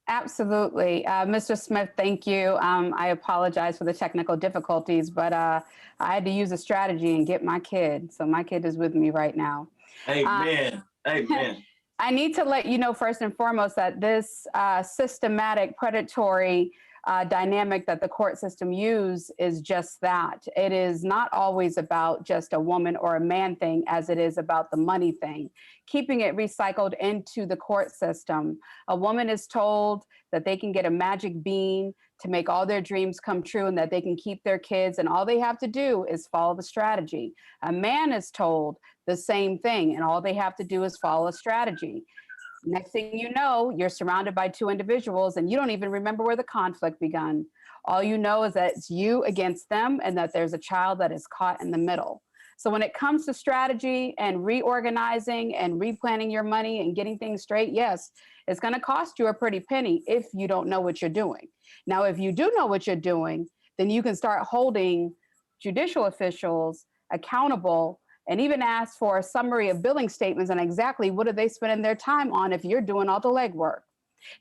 Absolutely. Mr. Smith, thank you. I apologize for the technical difficulties, but I had to use a strategy and get my kid. So my kid is with me right now. Amen. Amen. I need to let you know first and foremost that this systematic predatory dynamic that the court system use is just that. It is not always about just a woman or a man thing, as it is about the money thing. Keeping it recycled into the court system. A woman is told that they can get a magic bean to make all their dreams come true and that they can keep their kids, and all they have to do is follow the strategy. A man is told the same thing, and all they have to do is follow a strategy. Next thing you know, you're surrounded by two individuals and you don't even remember where the conflict began. All you know is that it's you against them and that there's a child that is caught in the middle. So when it comes to strategy and reorganizing and replanning your money and getting things straight, yes, it's going to cost you a pretty penny if you don't know what you're doing. Now, if you do know what you're doing, then you can start holding judicial officials accountable and even ask for a summary of billing statements and exactly what are they spending their time on if you're doing all the legwork.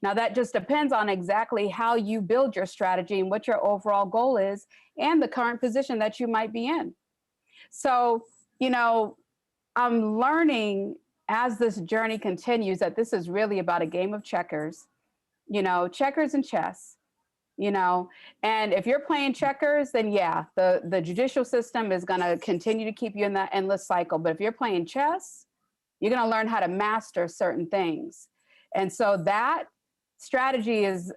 Now, that just depends on exactly how you build your strategy and what your overall goal is and the current position that you might be in. So, I'm learning as this journey continues that this is really about a game of checkers, checkers and chess. And if you're playing checkers, then yeah, the judicial system is going to continue to keep you in that endless cycle. But if you're playing chess, you're going to learn how to master certain things. And so that strategy is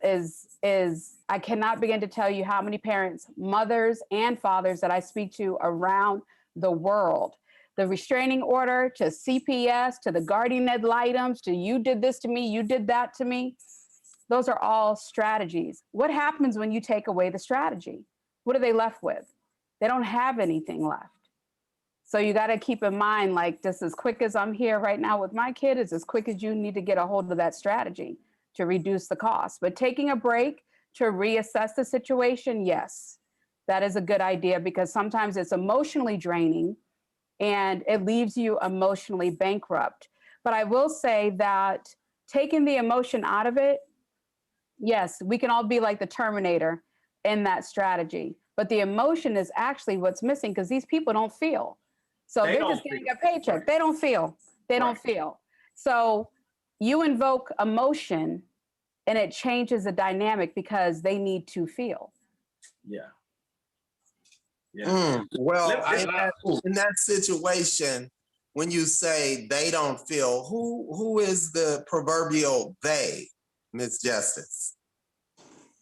I cannot begin to tell you how many parents, mothers and fathers that I speak to around the world, the restraining order to CPS, to the guardian ad litems, to you did this to me, you did that to me. Those are all strategies. What happens when you take away the strategy? What are they left with? They don't have anything left. So you got to keep in mind, like, just as quick as I'm here right now with my kid is as quick as you need to get a hold of that strategy to reduce the cost. But taking a break to reassess the situation, yes, that is a good idea, because sometimes it's emotionally draining and it leaves you emotionally bankrupt. But I will say that taking the emotion out of it, yes, we can all be like the Terminator in that strategy. But the emotion is actually what's missing, because these people don't feel. So they're just getting a paycheck. Right. They don't feel. They don't feel. So you invoke emotion and it changes the dynamic because they need to feel. Yeah. Yeah. Well, in that situation, when you say they don't feel, who is the proverbial they, Ms. Justice?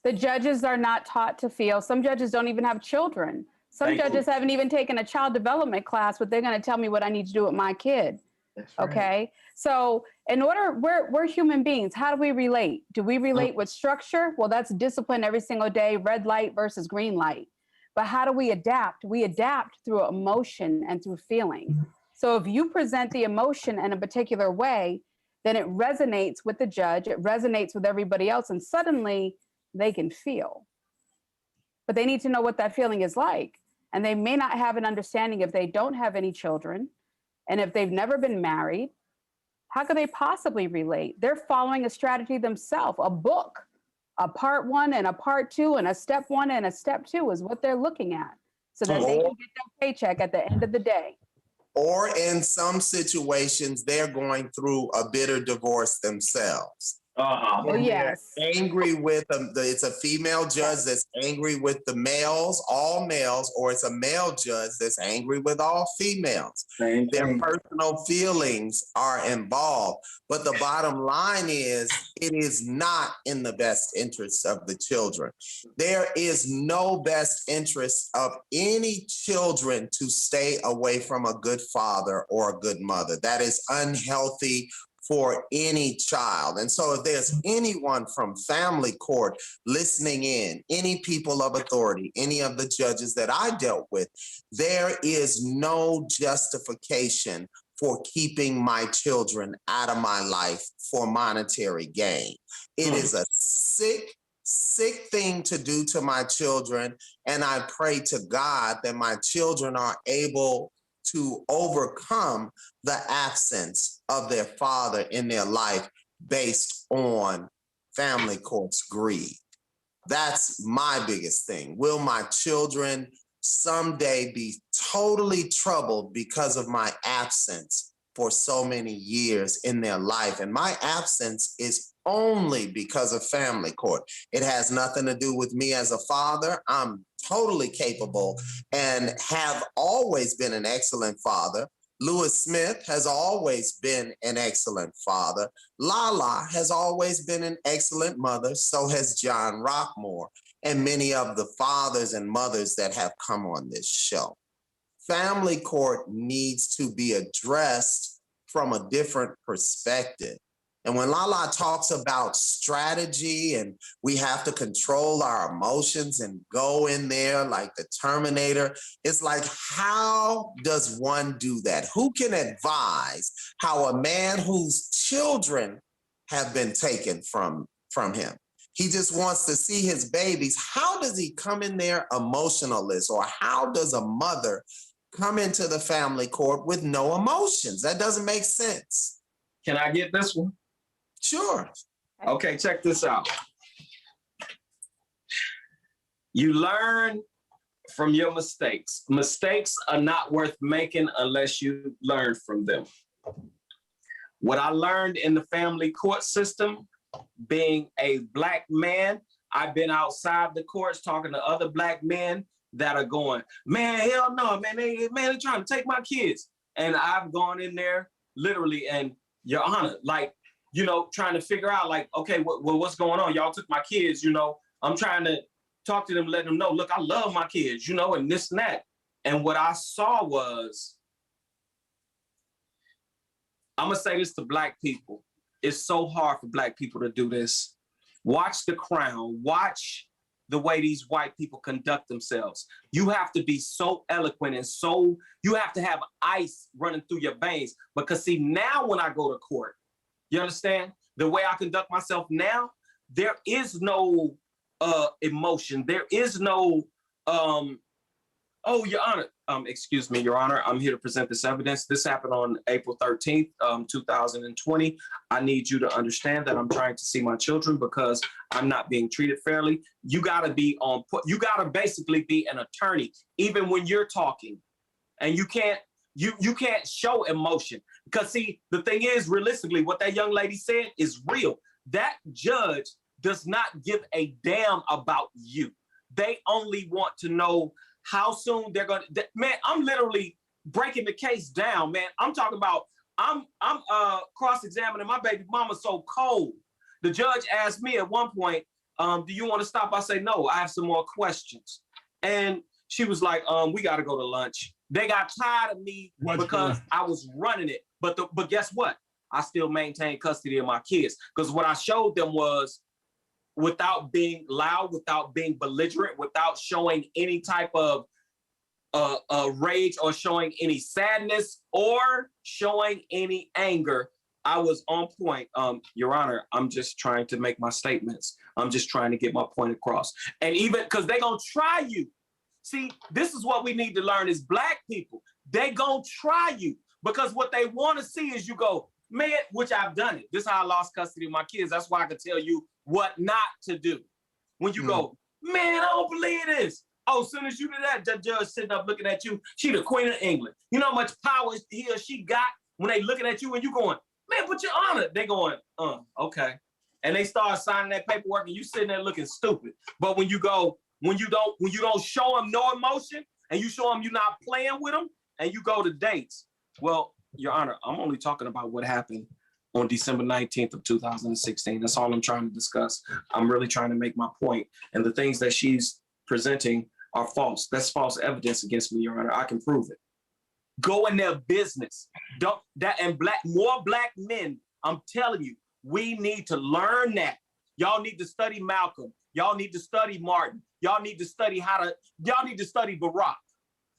The judges are not taught to feel. Some judges don't even have children. Some judges haven't even taken a child development class, but they're going to tell me what I need to do with my kid. That's right. Okay. So we're human beings. How do we relate? Do we relate with structure? Well, that's discipline every single day, red light versus green light. But how do we adapt? We adapt through emotion and through feeling. So if you present the emotion in a particular way, then it resonates with the judge, it resonates with everybody else, and suddenly they can feel. But they need to know what that feeling is like. And they may not have an understanding if they don't have any children, and if they've never been married. How could they possibly relate? They're following a strategy themselves, a book. A part 1 and a part 2 and a step 1 and a step 2 is what they're looking at, so that they can get their paycheck at the end of the day. Or in some situations, they're going through a bitter divorce themselves. Oh, yes. Angry with them. It's a female judge that's angry with the males, all males, or it's a male judge that's angry with all females. Their personal feelings are involved. But the bottom line is, it is not in the best interest of the children. There is no best interest of any children to stay away from a good father or a good mother. That is unhealthy for any child. And so if there's anyone from family court listening in, any people of authority, any of the judges that I dealt with, there is no justification for keeping my children out of my life for monetary gain. It is a sick thing to do to my children. And I pray to God that my children are able to overcome the absence of their father in their life based on family court's greed. That's my biggest thing. Will my children someday be totally troubled because of my absence for so many years in their life? And my absence is only because of family court. It has nothing to do with me as a father. I'm totally capable and have always been an excellent father. Lewis Smith has always been an excellent father. Lala has always been an excellent mother. So has John Rockmore and many of the fathers and mothers that have come on this show. Family court needs to be addressed from a different perspective. And when Lala talks about strategy and we have to control our emotions and go in there like the Terminator, it's like, how does one do that? Who can advise how a man whose children have been taken from him? He just wants to see his babies. How does he come in there emotionless? Or how does a mother come into the family court with no emotions? That doesn't make sense. Can I get this one? Sure. Okay, check this out. You learn from your mistakes. Mistakes are not worth making unless you learn from them. What I learned in the family court system, being a Black man, I've been outside the courts talking to other Black men that are going, man, hell no, man, they're trying to take my kids. And I've gone in there literally, and Your Honor, like, you know, trying to figure out like, okay, what's going on? Y'all took my kids, you know, I'm trying to talk to them, let them know, look, I love my kids, you know, and this and that. And what I saw was, I'm gonna say this to Black people. It's so hard for Black people to do this. Watch The Crown, watch the way these white people conduct themselves. You have to be so eloquent and so, you have to have ice running through your veins. Because see, now when I go to court, you understand? The way I conduct myself now, there is no emotion. There is no, oh, Your Honor, excuse me, Your Honor, I'm here to present this evidence. This happened on April 13th, 2020. I need you to understand that I'm trying to see my children because I'm not being treated fairly. You gotta be on, you gotta basically be an attorney, even when you're talking. And you can't show emotion. Because see, the thing is, realistically, what that young lady said is real. That judge does not give a damn about you. They only want to know how soon they're going to, man, I'm literally breaking the case down, man. I'm talking about, I'm cross-examining my baby mama so cold. The judge asked me at one point, do you want to stop? I say, no, I have some more questions. And she was like, we got to go to lunch. They got tired of me because I was running it. But guess what? I still maintain custody of my kids because what I showed them was without being loud, without being belligerent, without showing any type of rage or showing any sadness or showing any anger, I was on point. Your Honor, I'm just trying to make my statements. I'm just trying to get my point across. And even because they're going to try you. See, this is what we need to learn as Black people. They gonna try you because what they want to see is you go, man, which I've done it. This is how I lost custody of my kids. That's why I can tell you what not to do. When you go, man, I don't believe this. Oh, as soon as you do that, the judge sitting up looking at you, she the Queen of England. You know how much power he or she got when they looking at you and you going, man, but Your Honor. They going, okay. And they start signing that paperwork and you sitting there looking stupid. But when you go, when you don't show them no emotion and you show them you're not playing with them and you go to dates. Well, Your Honor, I'm only talking about what happened on December 19th of 2016. That's all I'm trying to discuss. I'm really trying to make my point. And the things that she's presenting are false. That's false evidence against me, Your Honor. I can prove it. Go in their business. More black men, I'm telling you, we need to learn that. Y'all need to study Malcolm. Y'all need to study Martin. Y'all need to study y'all need to study Barack.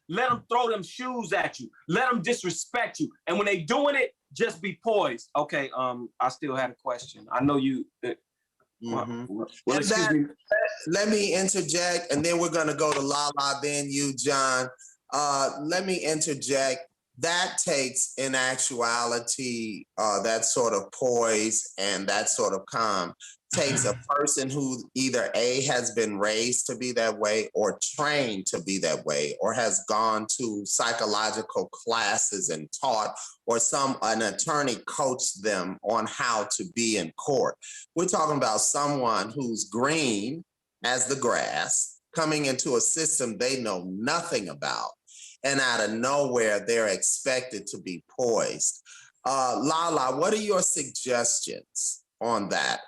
Let them throw them shoes at you. Let them disrespect you. And when they doing it, just be poised. Okay, I still had a question. I know you. Well, excuse me. Let me interject, and then we're going to go to Lala, then you, John. Let me interject. That takes, in actuality, that sort of poise and that sort of calm takes a person who either A, has been raised to be that way or trained to be that way or has gone to psychological classes and taught or an attorney coached them on how to be in court. We're talking about someone who's green as the grass coming into a system they know nothing about. And out of nowhere, they're expected to be poised. Lala, what are your suggestions on that?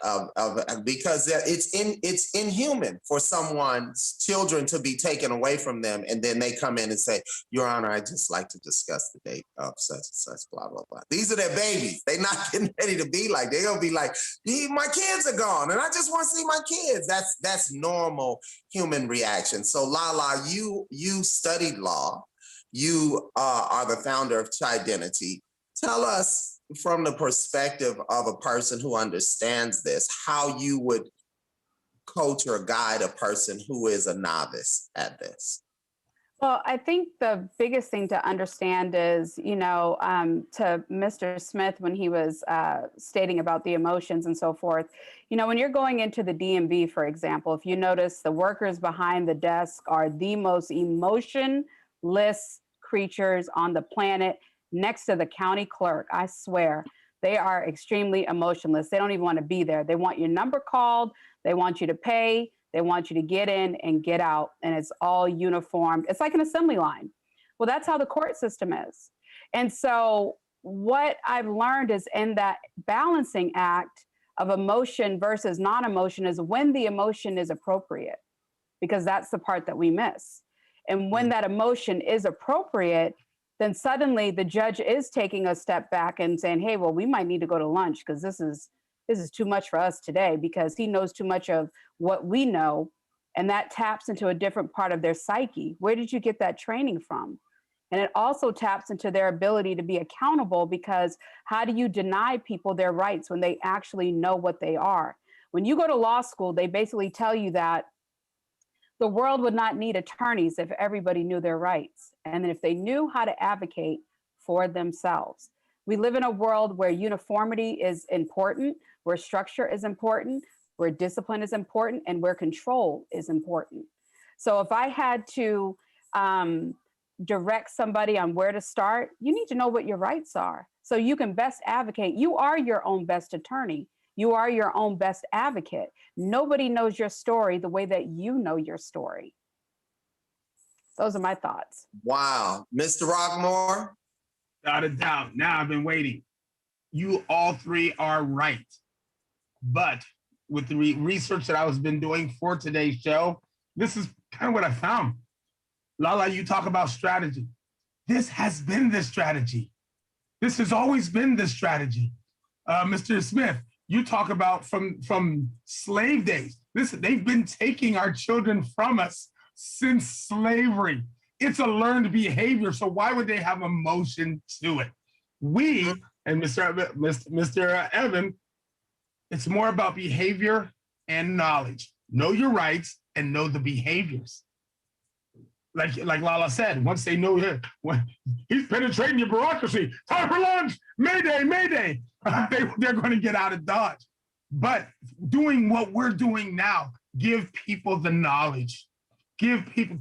Because it's inhuman for someone's children to be taken away from them, and then they come in and say, Your Honor, I'd just like to discuss the date of such and such, blah, blah, blah. These are their babies. They're not getting ready to be like, they're gonna be like, my kids are gone, and I just want to see my kids. That's normal human reaction. So Lala, you studied law. You are the founder of Chidenity. Tell us from the perspective of a person who understands this, how you would coach or guide a person who is a novice at this. Well, I think the biggest thing to understand is, to Mr. Smith, when he was stating about the emotions and so forth, when you're going into the DMV, for example, if you notice the workers behind the desk are the most emotionless creatures on the planet, next to the county clerk. I swear, they are extremely emotionless. They don't even want to be there. They want your number called. They want you to pay. They want you to get in and get out. And it's all uniformed. It's like an assembly line. Well, that's how the court system is. And so what I've learned is in that balancing act of emotion versus non-emotion is when the emotion is appropriate, because that's the part that we miss. And when that emotion is appropriate, then suddenly the judge is taking a step back and saying, hey, well, we might need to go to lunch because this is too much for us today, because he knows too much of what we know. And that taps into a different part of their psyche. Where did you get that training from? And it also taps into their ability to be accountable, because how do you deny people their rights when they actually know what they are? When you go to law school, they basically tell you that the world would not need attorneys if everybody knew their rights, and if they knew how to advocate for themselves. We live in a world where uniformity is important, where structure is important, where discipline is important, and where control is important. So if I had to direct somebody on where to start, you need to know what your rights are so you can best advocate. You are your own best attorney. You are your own best advocate. Nobody knows your story the way that you know your story. Those are my thoughts. Wow. Mr. Rockmore? Without a doubt. Now I've been waiting. You all three are right. But with the research that I was been doing for today's show, this is kind of what I found. Lala, you talk about strategy. This has been the strategy. This has always been the strategy. Mr. Smith, you talk about from slave days. Listen, they've been taking our children from us since slavery. It's a learned behavior, so why would they have emotion to it? We, and Mr. Evan, it's more about behavior and knowledge. Know your rights and know the behaviors. Like Lala said, once they know he's penetrating your bureaucracy, time for lunch, Mayday, Mayday, they're going to get out of Dodge. But doing what we're doing now, give people the knowledge.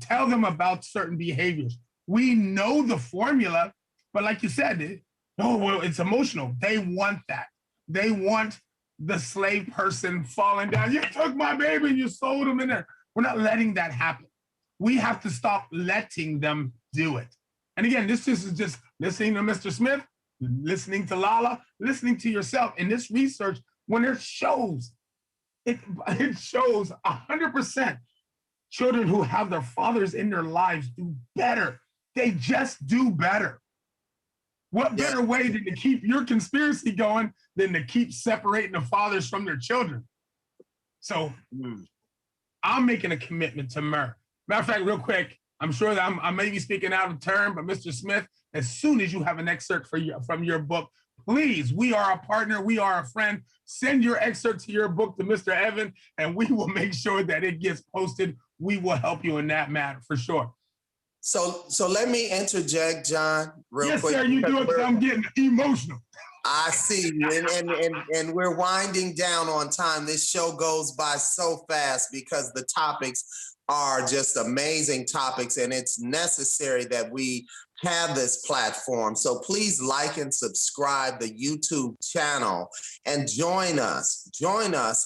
Tell them about certain behaviors. We know the formula, but like you said, it's emotional. They want that. They want the slave person falling down. You took my baby and you sold him in there. We're not letting that happen. We have to stop letting them do it. And again, this is just listening to Mr. Smith, listening to Lala, listening to yourself. In this research, when it shows 100% children who have their fathers in their lives do better. They just do better. What better way than to keep your conspiracy going than to keep separating the fathers from their children? So I'm making a commitment to M.E.R. Matter of fact, real quick, I'm sure that I may be speaking out of turn, but Mr. Smith, as soon as you have an excerpt from your book, please, we are a partner, we are a friend. Send your excerpt to your book to Mr. Evan, and we will make sure that it gets posted. We will help you in that matter for sure. So let me interject, John, real quick. Yes, sir, you do it because I'm getting emotional. I see, and we're winding down on time. This show goes by so fast because the topics are just amazing topics, and it's necessary that we have this platform. So please like and subscribe the YouTube channel and join us.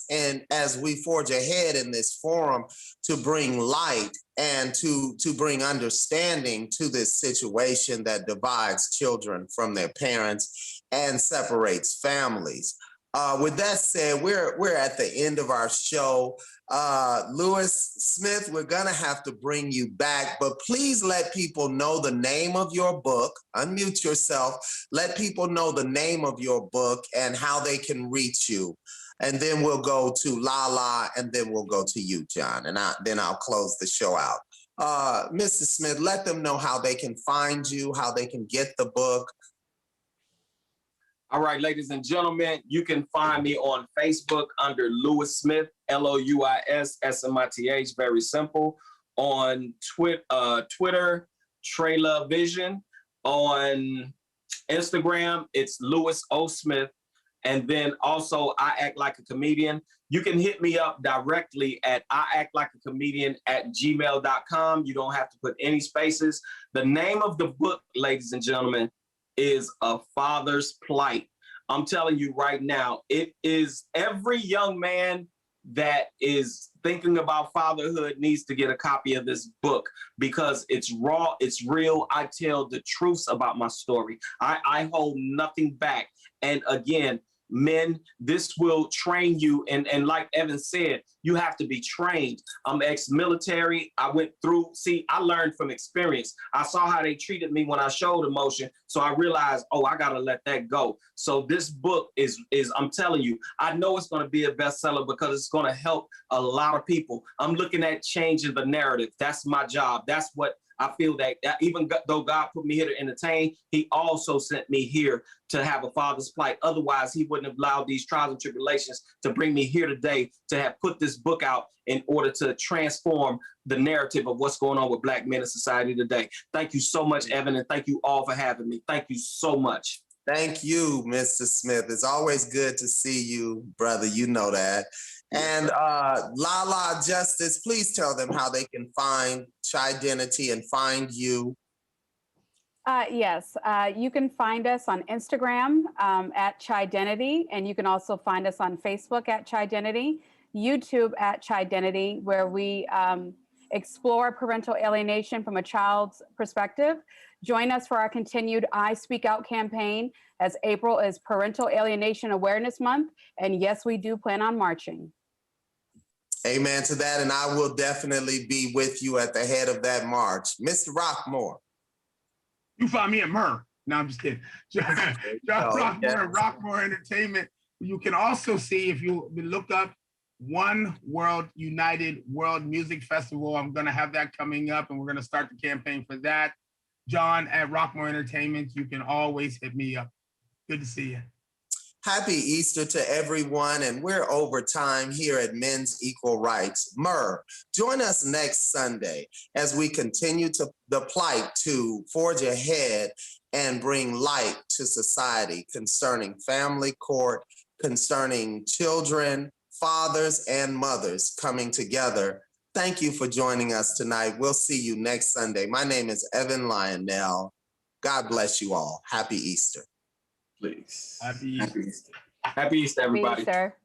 And as we forge ahead in this forum to bring light and to bring understanding to this situation that divides children from their parents and separates families. With that said, we're at the end of our show. Lewis Smith, we're gonna have to bring you back, but please let people know the name of your book. Unmute yourself. Let people know the name of your book and how they can reach you. And then we'll go to Lala, and then we'll go to you, John, and then I'll close the show out. Mr. Smith, let them know how they can find you, how they can get the book. All right, ladies and gentlemen, you can find me on Facebook under Lewis Smith, Louis Smith, very simple. On Twitter, Trailer Vision. On Instagram, it's Lewis O. Smith. And then also, I Act Like a Comedian. You can hit me up directly at iactlikeacomedian@gmail.com. You don't have to put any spaces. The name of the book, ladies and gentlemen, is A Father's Plight. I'm telling you right now, it is every young man that is thinking about fatherhood needs to get a copy of this book because it's raw, it's real. I tell the truth about my story. I hold nothing back. And again, men, this will train you. And like Evan said, you have to be trained. I'm ex-military. I went through, I learned from experience. I saw how they treated me when I showed emotion. So I realized, I got to let that go. So this book is I'm telling you, I know it's going to be a bestseller because it's going to help a lot of people. I'm looking at changing the narrative. That's my job. That's what I feel that even though God put me here to entertain, he also sent me here to have a father's plight. Otherwise, he wouldn't have allowed these trials and tribulations to bring me here today to have put this book out in order to transform the narrative of what's going on with Black men in society today. Thank you so much, Evan, and thank you all for having me. Thank you so much. Thank you, Mr. Smith. It's always good to see you, brother. You know that. And Lala Justice, please tell them how they can find Chi-Identity and find you. Yes, you can find us on Instagram at Chi-Identity, and you can also find us on Facebook at Chi-Identity, YouTube at Chi-Identity, where we explore parental alienation from a child's perspective. Join us for our continued I Speak Out campaign, as April is Parental Alienation Awareness Month. And yes, we do plan on marching. Amen to that. And I will definitely be with you at the head of that march. Mr. Rockmore. You find me at M.E.R. No, I'm just kidding. John Rockmore, Rockmore Entertainment. You can also see, if you look up One World United World Music Festival, I'm going to have that coming up, and we're going to start the campaign for that. John at Rockmore Entertainment, you can always hit me up. Good to see you. Happy Easter to everyone, and we're over time here at Men's Equal Rights. M.E.R, join us next Sunday as we continue to the plight to forge ahead and bring light to society concerning family court, concerning children, fathers, and mothers coming together. Thank you for joining us tonight. We'll see you next Sunday. My name is Evan Lionel. God bless you all. Happy Easter. Please. Happy Easter. Happy Easter, everybody. Happy Easter.